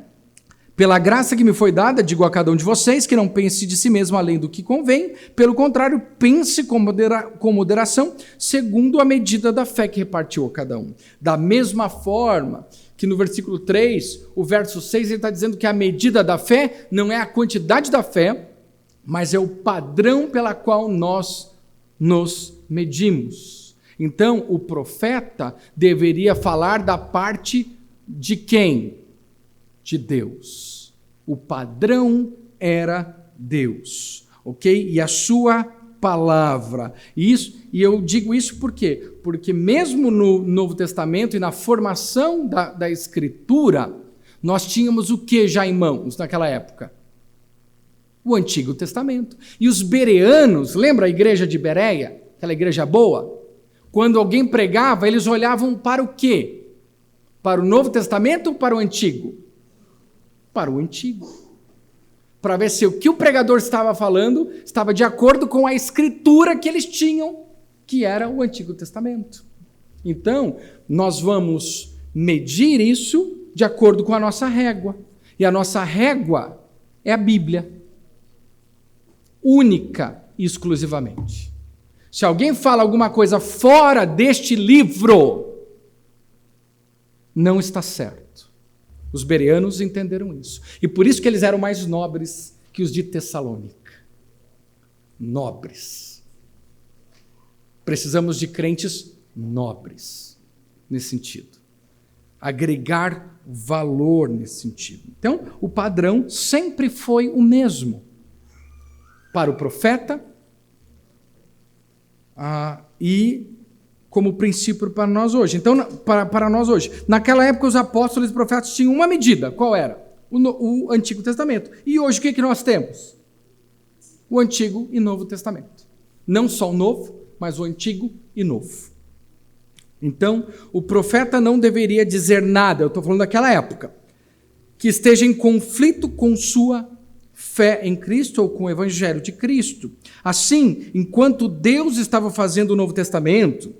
Pela graça que me foi dada, digo a cada um de vocês, que não pense de si mesmo além do que convém, pelo contrário, pense com moderação, segundo a medida da fé que repartiu a cada um. Da mesma forma que no versículo 3, o verso 6, ele está dizendo que a medida da fé não é a quantidade da fé, mas é o padrão pela qual nós nos medimos. Então, o profeta deveria falar da parte de quem? De Deus. O padrão era Deus, ok? E a sua palavra. E eu digo isso por quê? Porque mesmo no Novo Testamento e na formação da Escritura, nós tínhamos o que já em mãos naquela época? O Antigo Testamento. E os bereanos, lembra a igreja de Bereia? Aquela igreja boa? Quando alguém pregava, eles olhavam para o quê? Para o Novo Testamento ou para o Antigo? Para o Antigo. Para ver se o que o pregador estava falando estava de acordo com a escritura que eles tinham, que era o Antigo Testamento. Então, nós vamos medir isso de acordo com a nossa régua. E a nossa régua é a Bíblia. Única e exclusivamente. Se alguém fala alguma coisa fora deste livro, não está certo. Os bereanos entenderam isso. E por isso que eles eram mais nobres que os de Tessalônica. Nobres. Precisamos de crentes nobres nesse sentido. Agregar valor nesse sentido. Então, o padrão sempre foi o mesmo. Para o profeta e como princípio para nós hoje. Então, para nós hoje. Naquela época, os apóstolos e profetas tinham uma medida. Qual era? O Antigo Testamento. E hoje, o que nós temos? O Antigo e Novo Testamento. Não só o Novo, mas o Antigo e Novo. Então, o profeta não deveria dizer nada, eu estou falando daquela época, que esteja em conflito com sua fé em Cristo ou com o Evangelho de Cristo. Assim, enquanto Deus estava fazendo o Novo Testamento,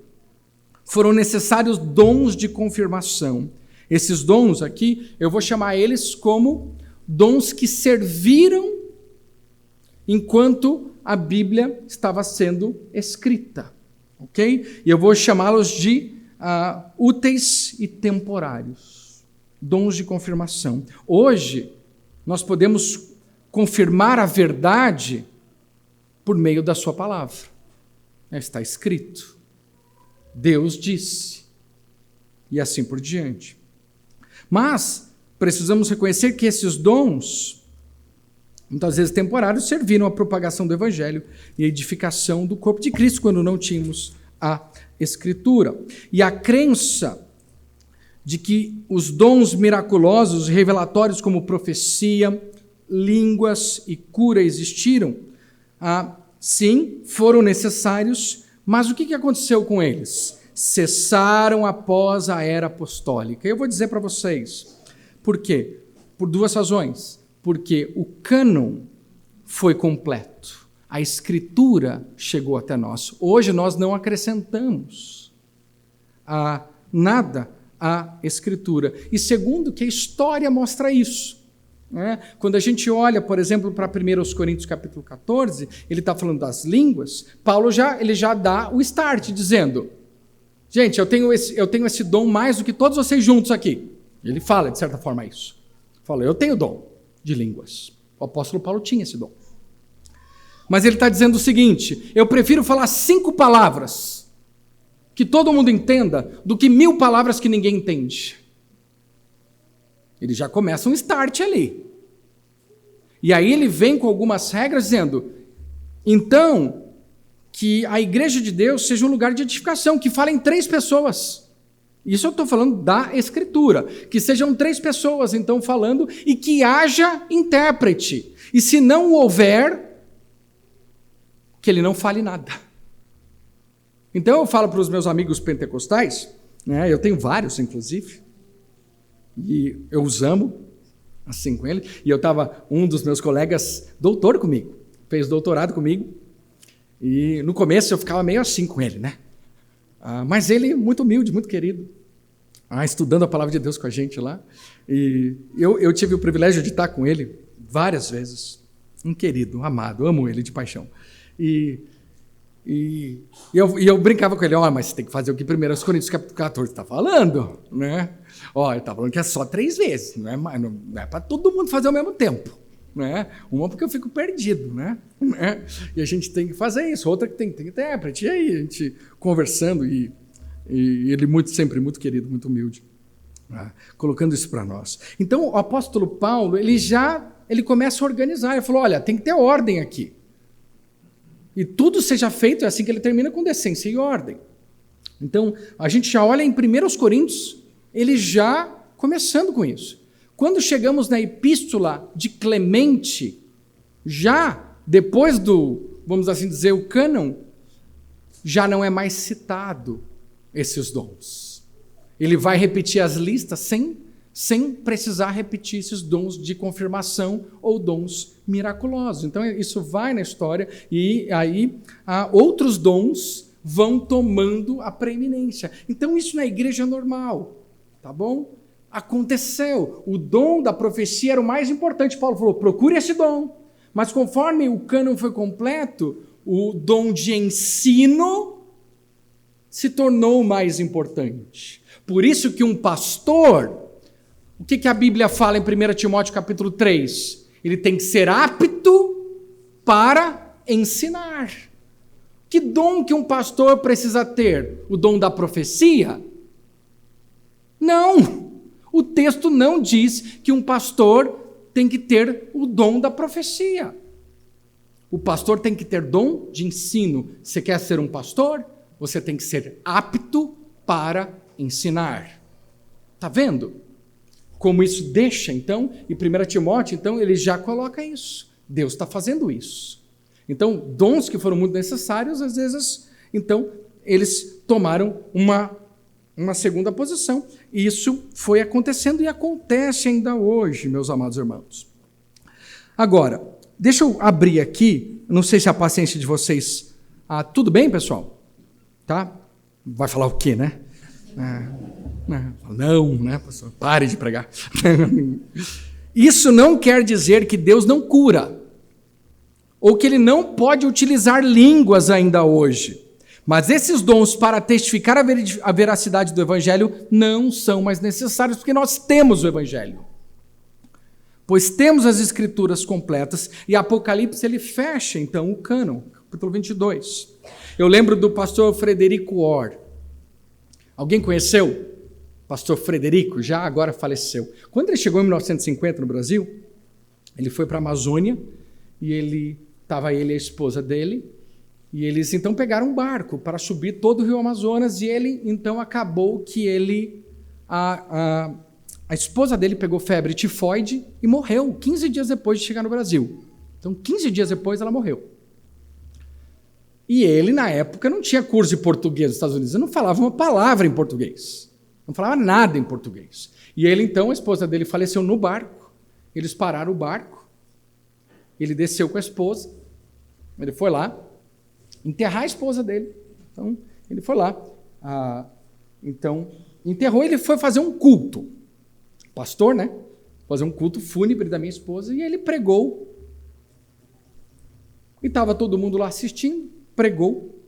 foram necessários dons de confirmação. Esses dons aqui, eu vou chamar eles como dons que serviram enquanto a Bíblia estava sendo escrita, ok? E eu vou chamá-los de úteis e temporários, dons de confirmação. Hoje, nós podemos confirmar a verdade por meio da sua palavra. Está escrito. Deus disse. E assim por diante. Mas precisamos reconhecer que esses dons, muitas vezes temporários, serviram à propagação do Evangelho e à edificação do corpo de Cristo, quando não tínhamos a Escritura. E a crença de que os dons miraculosos, revelatórios como profecia, línguas e cura existiram, sim, foram necessários, mas o que aconteceu com eles? Cessaram após a era apostólica. Eu vou dizer para vocês, por quê? Por duas razões. Porque o cânon foi completo, a Escritura chegou até nós. Hoje nós não acrescentamos nada à Escritura. E segundo, que a história mostra isso. Quando a gente olha, por exemplo, para 1 Coríntios capítulo 14, ele está falando das línguas, Paulo ele já dá o start, dizendo, gente, eu tenho esse dom mais do que todos vocês juntos aqui. Ele fala, de certa forma, isso. Fala, eu tenho dom de línguas. O apóstolo Paulo tinha esse dom. Mas ele está dizendo o seguinte, eu prefiro falar 5 palavras que todo mundo entenda do que 1000 palavras que ninguém entende. Ele já começa um start ali. E aí ele vem com algumas regras dizendo, então, que a igreja de Deus seja um lugar de edificação, que falem 3 pessoas. Isso eu estou falando da Escritura. Que sejam 3 pessoas, então, falando, e que haja intérprete. E se não houver, que ele não fale nada. Então eu falo para os meus amigos pentecostais, né, eu tenho vários inclusive, e eu os amo, assim com ele, e um dos meus colegas, doutor comigo, fez doutorado comigo, e no começo eu ficava meio assim com ele, né? Mas ele muito humilde, muito querido, estudando a palavra de Deus com a gente lá, e eu tive o privilégio de estar com ele várias vezes, um querido, um amado, amo ele de paixão, e eu brincava com ele, mas você tem que fazer o que 1 Coríntios capítulo 14 está falando, né? Ele está falando que é só 3 vezes, não é para todo mundo fazer ao mesmo tempo, né? Uma porque eu fico perdido, né? E a gente tem que fazer isso, outra que tem intérprete, e aí a gente conversando, e ele sempre muito querido, muito humilde, colocando isso para nós. Então o apóstolo Paulo, ele começa a organizar, ele falou, olha, tem que ter ordem aqui. E tudo seja feito, é assim que ele termina, com decência e ordem. Então, a gente já olha em 1 Coríntios, ele já começando com isso. Quando chegamos na epístola de Clemente, já depois vamos assim dizer, o cânon, já não é mais citado esses dons. Ele vai repetir as listas sem precisar repetir esses dons de confirmação ou dons miraculosos. Então, isso vai na história e aí outros dons vão tomando a preeminência. Então, isso na igreja é normal, tá bom? Aconteceu. O dom da profecia era o mais importante. Paulo falou, procure esse dom. Mas conforme o cânon foi completo, o dom de ensino se tornou mais importante. Por isso que um pastor... O que a Bíblia fala em 1 Timóteo capítulo 3? Ele tem que ser apto para ensinar. Que dom que um pastor precisa ter? O dom da profecia? Não! O texto não diz que um pastor tem que ter o dom da profecia. O pastor tem que ter dom de ensino. Você quer ser um pastor? Você tem que ser apto para ensinar. Está vendo? Como isso deixa, então, e 1 Timóteo, então, ele já coloca isso. Deus está fazendo isso. Então, dons que foram muito necessários, às vezes, então, eles tomaram uma segunda posição. E isso foi acontecendo e acontece ainda hoje, meus amados irmãos. Agora, deixa eu abrir aqui, não sei se a paciência de vocês... tudo bem, pessoal? Tá? Vai falar o quê, né? Não, né, pastor? Pare de pregar. Isso não quer dizer que Deus não cura, ou que ele não pode utilizar línguas ainda hoje. Mas esses dons para testificar a veracidade do Evangelho não são mais necessários, porque nós temos o Evangelho. Pois temos as Escrituras completas, e Apocalipse ele fecha, então, o cânon, capítulo 22. Eu lembro do pastor Frederico Orr. Alguém conheceu? Pastor Frederico, já agora faleceu. Quando ele chegou em 1950 no Brasil, ele foi para a Amazônia, e estava ele e a esposa dele, e eles então pegaram um barco para subir todo o rio Amazonas, e ele então acabou que a esposa dele pegou febre tifoide e morreu 15 dias depois de chegar no Brasil. Então 15 dias depois ela morreu. E ele, na época, não tinha curso de português nos Estados Unidos, ele não falava uma palavra em português, não falava nada em português. E ele então, a esposa dele faleceu no barco, eles pararam o barco, ele desceu com a esposa, ele foi lá enterrar a esposa dele. Então, ele foi lá, enterrou, ele foi fazer um culto. Pastor, né? Fazer um culto fúnebre da minha esposa, e ele pregou. E estava todo mundo lá assistindo, pregou.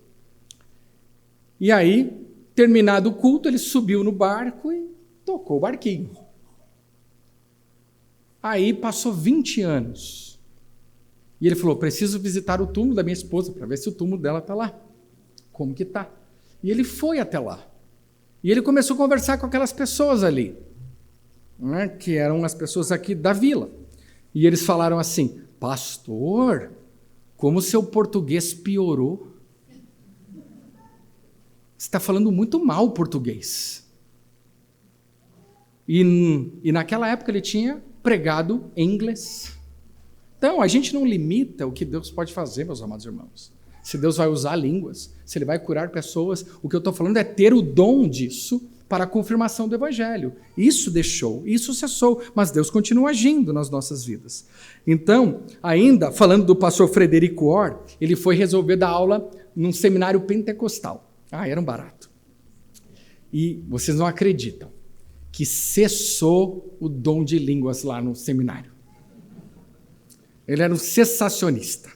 E aí, terminado o culto, ele subiu no barco e tocou o barquinho. Aí passou 20 anos. E ele falou, preciso visitar o túmulo da minha esposa para ver se o túmulo dela está lá. Como que está? E ele foi até lá. E ele começou a conversar com aquelas pessoas ali, né, que eram as pessoas aqui da vila. E eles falaram assim, pastor, como seu português piorou. Você está falando muito mal português. E naquela época ele tinha pregado em inglês. Então, a gente não limita o que Deus pode fazer, meus amados irmãos. Se Deus vai usar línguas, se Ele vai curar pessoas, o que eu estou falando é ter o dom disso para a confirmação do Evangelho. Isso deixou, isso cessou, mas Deus continua agindo nas nossas vidas. Então, ainda falando do pastor Frederico Orr, ele foi resolver dar aula num seminário pentecostal. Era um barato. E vocês não acreditam que cessou o dom de línguas lá no seminário. Ele era um cessacionista.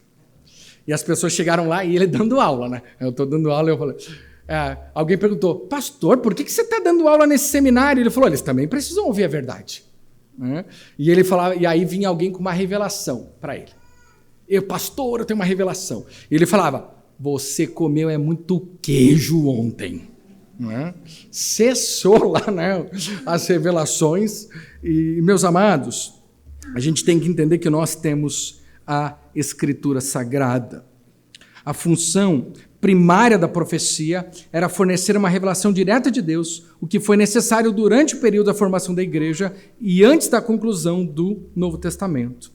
E as pessoas chegaram lá e ele dando aula, né? Eu estou dando aula e eu falei... alguém perguntou, pastor, por que você está dando aula nesse seminário? Ele falou, eles também precisam ouvir a verdade. E ele falava, e aí vinha alguém com uma revelação para ele. Pastor, eu tenho uma revelação. E ele falava, você comeu muito queijo ontem. Cessou lá, né, as revelações. E, meus amados, a gente tem que entender que nós temos a Escritura Sagrada. A função primária da profecia era fornecer uma revelação direta de Deus, o que foi necessário durante o período da formação da igreja e antes da conclusão do Novo Testamento.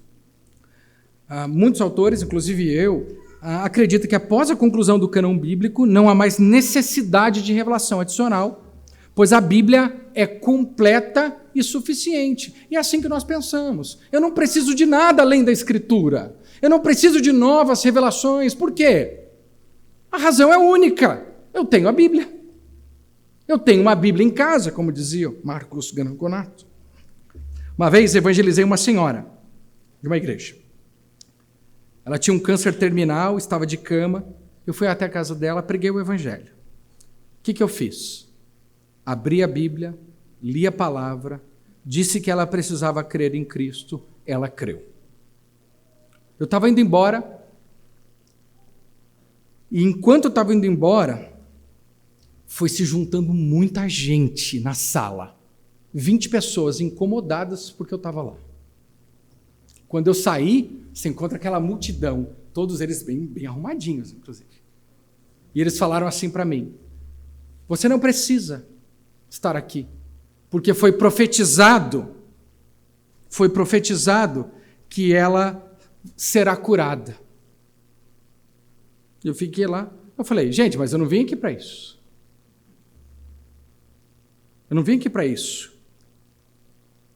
Muitos autores, inclusive eu, acreditam que após a conclusão do cânon bíblico não há mais necessidade de revelação adicional, pois a Bíblia é completa e suficiente. E é assim que nós pensamos. Eu não preciso de nada além da Escritura. Eu não preciso de novas revelações. Por quê? A razão é única. Eu tenho a Bíblia. Eu tenho uma Bíblia em casa, como dizia Marcos Ganaconato. Uma vez evangelizei uma senhora de uma igreja. Ela tinha um câncer terminal, estava de cama. Eu fui até a casa dela, preguei o evangelho. O que eu fiz? Abri a Bíblia, li a palavra, disse que ela precisava crer em Cristo, ela creu. Eu estava indo embora, e enquanto eu estava indo embora, foi se juntando muita gente na sala. 20 pessoas incomodadas porque eu estava lá. Quando eu saí, você encontra aquela multidão, todos eles bem arrumadinhos, inclusive. E eles falaram assim para mim, você não precisa estar aqui, porque foi profetizado que ela será curada. Eu fiquei lá, eu falei, gente, mas eu não vim aqui para isso. Eu não vim aqui para isso.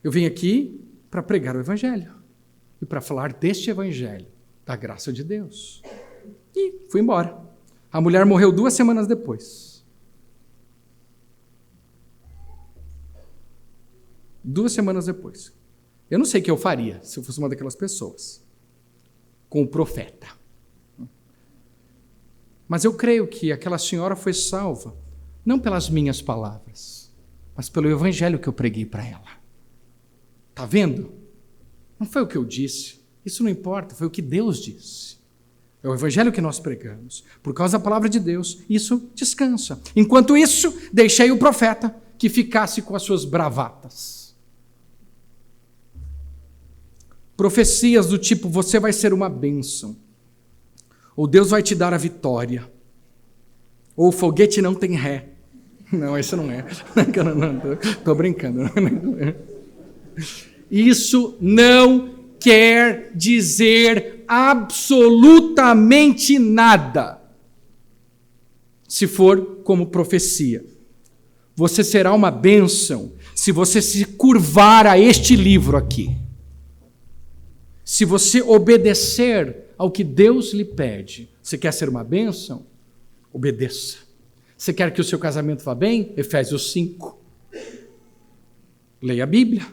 Eu vim aqui para pregar o Evangelho e para falar deste Evangelho, da graça de Deus. E fui embora. A mulher morreu 2 semanas depois. 2 semanas depois. Eu não sei o que eu faria se eu fosse uma daquelas pessoas com o profeta. Mas eu creio que aquela senhora foi salva, não pelas minhas palavras, mas pelo evangelho que eu preguei para ela. Está vendo? Não foi o que eu disse. Isso não importa, foi o que Deus disse. É o evangelho que nós pregamos. Por causa da palavra de Deus, isso descansa. Enquanto isso, deixei o profeta que ficasse com as suas bravatas. Profecias do tipo, você vai ser uma bênção. Ou Deus vai te dar a vitória. Ou o foguete não tem ré. Não, isso não é. Estou brincando. Isso não quer dizer absolutamente nada. Se for como profecia. Você será uma bênção se você se curvar a este livro aqui. Se você obedecer ao que Deus lhe pede. Você quer ser uma bênção? Obedeça. Você quer que o seu casamento vá bem? Efésios 5. Leia a Bíblia.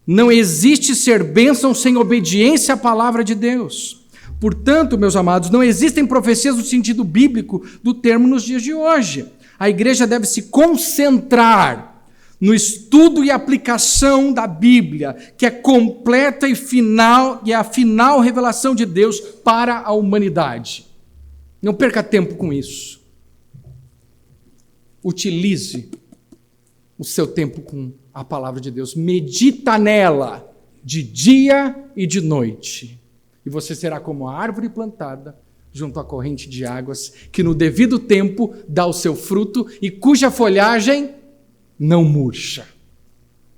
Não existe ser bênção sem obediência à palavra de Deus. Portanto, meus amados, não existem profecias no sentido bíblico do termo nos dias de hoje. A igreja deve se concentrar no estudo e aplicação da Bíblia, que é completa e final, e é a final revelação de Deus para a humanidade. Não perca tempo com isso. Utilize o seu tempo com a palavra de Deus. Medita nela de dia e de noite. E você será como a árvore plantada junto à corrente de águas, que no devido tempo dá o seu fruto e cuja folhagem não murcha.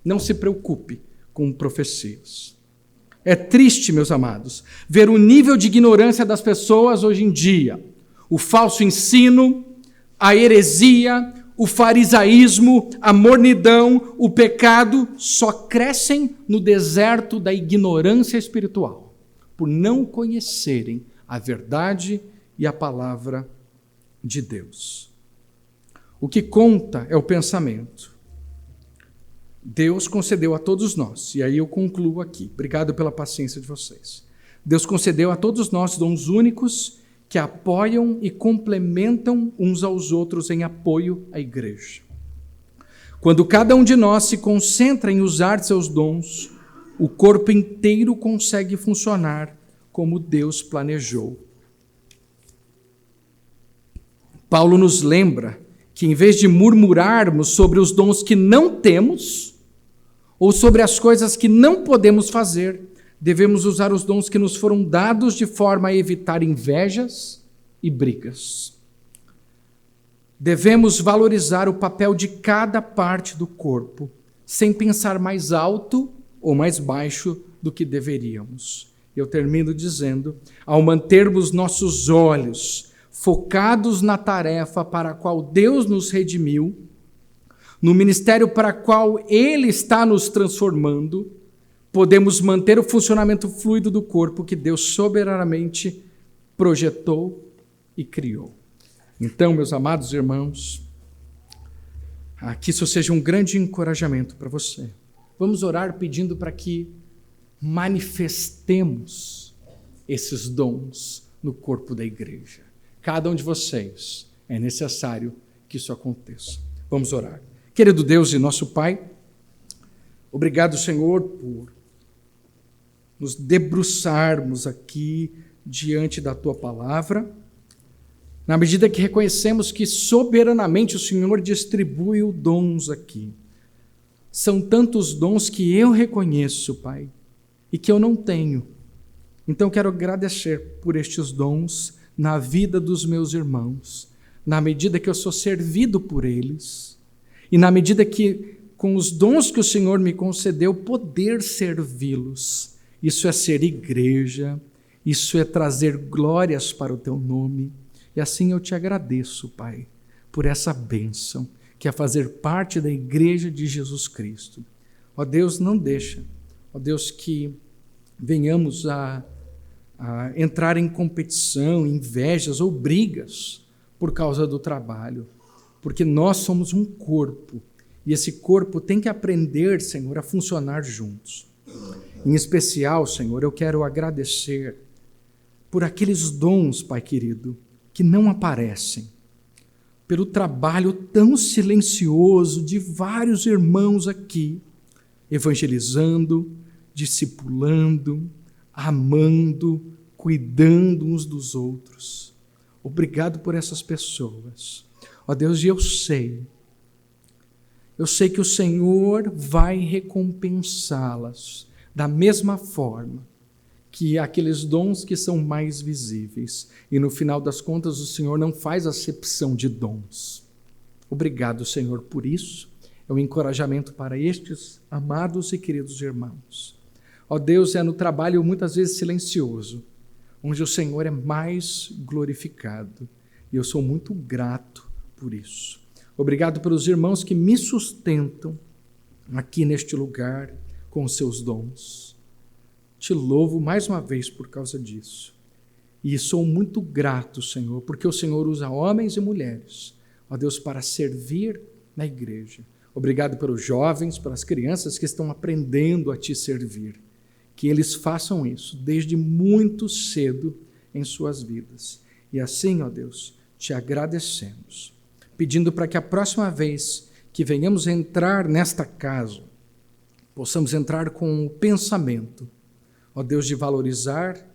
Não se preocupe com profecias. É triste, meus amados, ver o nível de ignorância das pessoas hoje em dia. O falso ensino, a heresia, o farisaísmo, a mornidão, o pecado só crescem no deserto da ignorância espiritual, por não conhecerem a verdade e a palavra de Deus. O que conta é o pensamento. Deus concedeu a todos nós, e aí eu concluo aqui. Obrigado pela paciência de vocês. Deus concedeu a todos nós dons únicos que apoiam e complementam uns aos outros em apoio à igreja. Quando cada um de nós se concentra em usar seus dons, o corpo inteiro consegue funcionar como Deus planejou. Paulo nos lembra que, em vez de murmurarmos sobre os dons que não temos, ou sobre as coisas que não podemos fazer, devemos usar os dons que nos foram dados de forma a evitar invejas e brigas. Devemos valorizar o papel de cada parte do corpo, sem pensar mais alto ou mais baixo do que deveríamos. Eu termino dizendo, ao mantermos nossos olhos focados na tarefa para a qual Deus nos redimiu, no ministério para o qual Ele está nos transformando, podemos manter o funcionamento fluido do corpo que Deus soberanamente projetou e criou. Então, meus amados irmãos, que isso seja um grande encorajamento para você. Vamos orar pedindo para que manifestemos esses dons no corpo da igreja. Cada um de vocês é necessário que isso aconteça. Vamos orar. Querido Deus e nosso Pai, obrigado, Senhor, por nos debruçarmos aqui diante da Tua palavra, na medida que reconhecemos que soberanamente o Senhor distribui os dons aqui. São tantos dons que eu reconheço, Pai, e que eu não tenho. Então quero agradecer por estes dons na vida dos meus irmãos, na medida que eu sou servido por eles, e na medida que, com os dons que o Senhor me concedeu, poder servi-los. Isso é ser igreja, isso é trazer glórias para o Teu nome. E assim eu te agradeço, Pai, por essa bênção, que é fazer parte da igreja de Jesus Cristo. Ó Deus, não deixa, ó Deus, que venhamos a entrar em competição, invejas ou brigas por causa do trabalho, porque nós somos um corpo, e esse corpo tem que aprender, Senhor, a funcionar juntos. Em especial, Senhor, eu quero agradecer por aqueles dons, Pai querido, que não aparecem, pelo trabalho tão silencioso de vários irmãos aqui, evangelizando, discipulando, amando, cuidando uns dos outros. Obrigado por essas pessoas. Ó Deus, e eu sei que o Senhor vai recompensá-las da mesma forma que aqueles dons que são mais visíveis. E no final das contas, o Senhor não faz acepção de dons. Obrigado, Senhor, por isso. É um encorajamento para estes amados e queridos irmãos. Ó Deus, é no trabalho muitas vezes silencioso, onde o Senhor é mais glorificado. E eu sou muito grato por isso. Obrigado pelos irmãos que me sustentam aqui neste lugar com os seus dons. Te louvo mais uma vez por causa disso. E sou muito grato, Senhor, porque o Senhor usa homens e mulheres, ó Deus, para servir na igreja. Obrigado pelos jovens, pelas crianças que estão aprendendo a Te servir. Que eles façam isso desde muito cedo em suas vidas. E assim, ó Deus, Te agradecemos, pedindo para que a próxima vez que venhamos entrar nesta casa, possamos entrar com o pensamento, ó Deus, de valorizar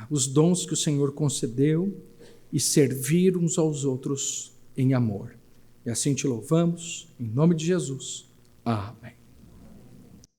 os dons que o Senhor concedeu e servir uns aos outros em amor. E assim Te louvamos, em nome de Jesus. Amém.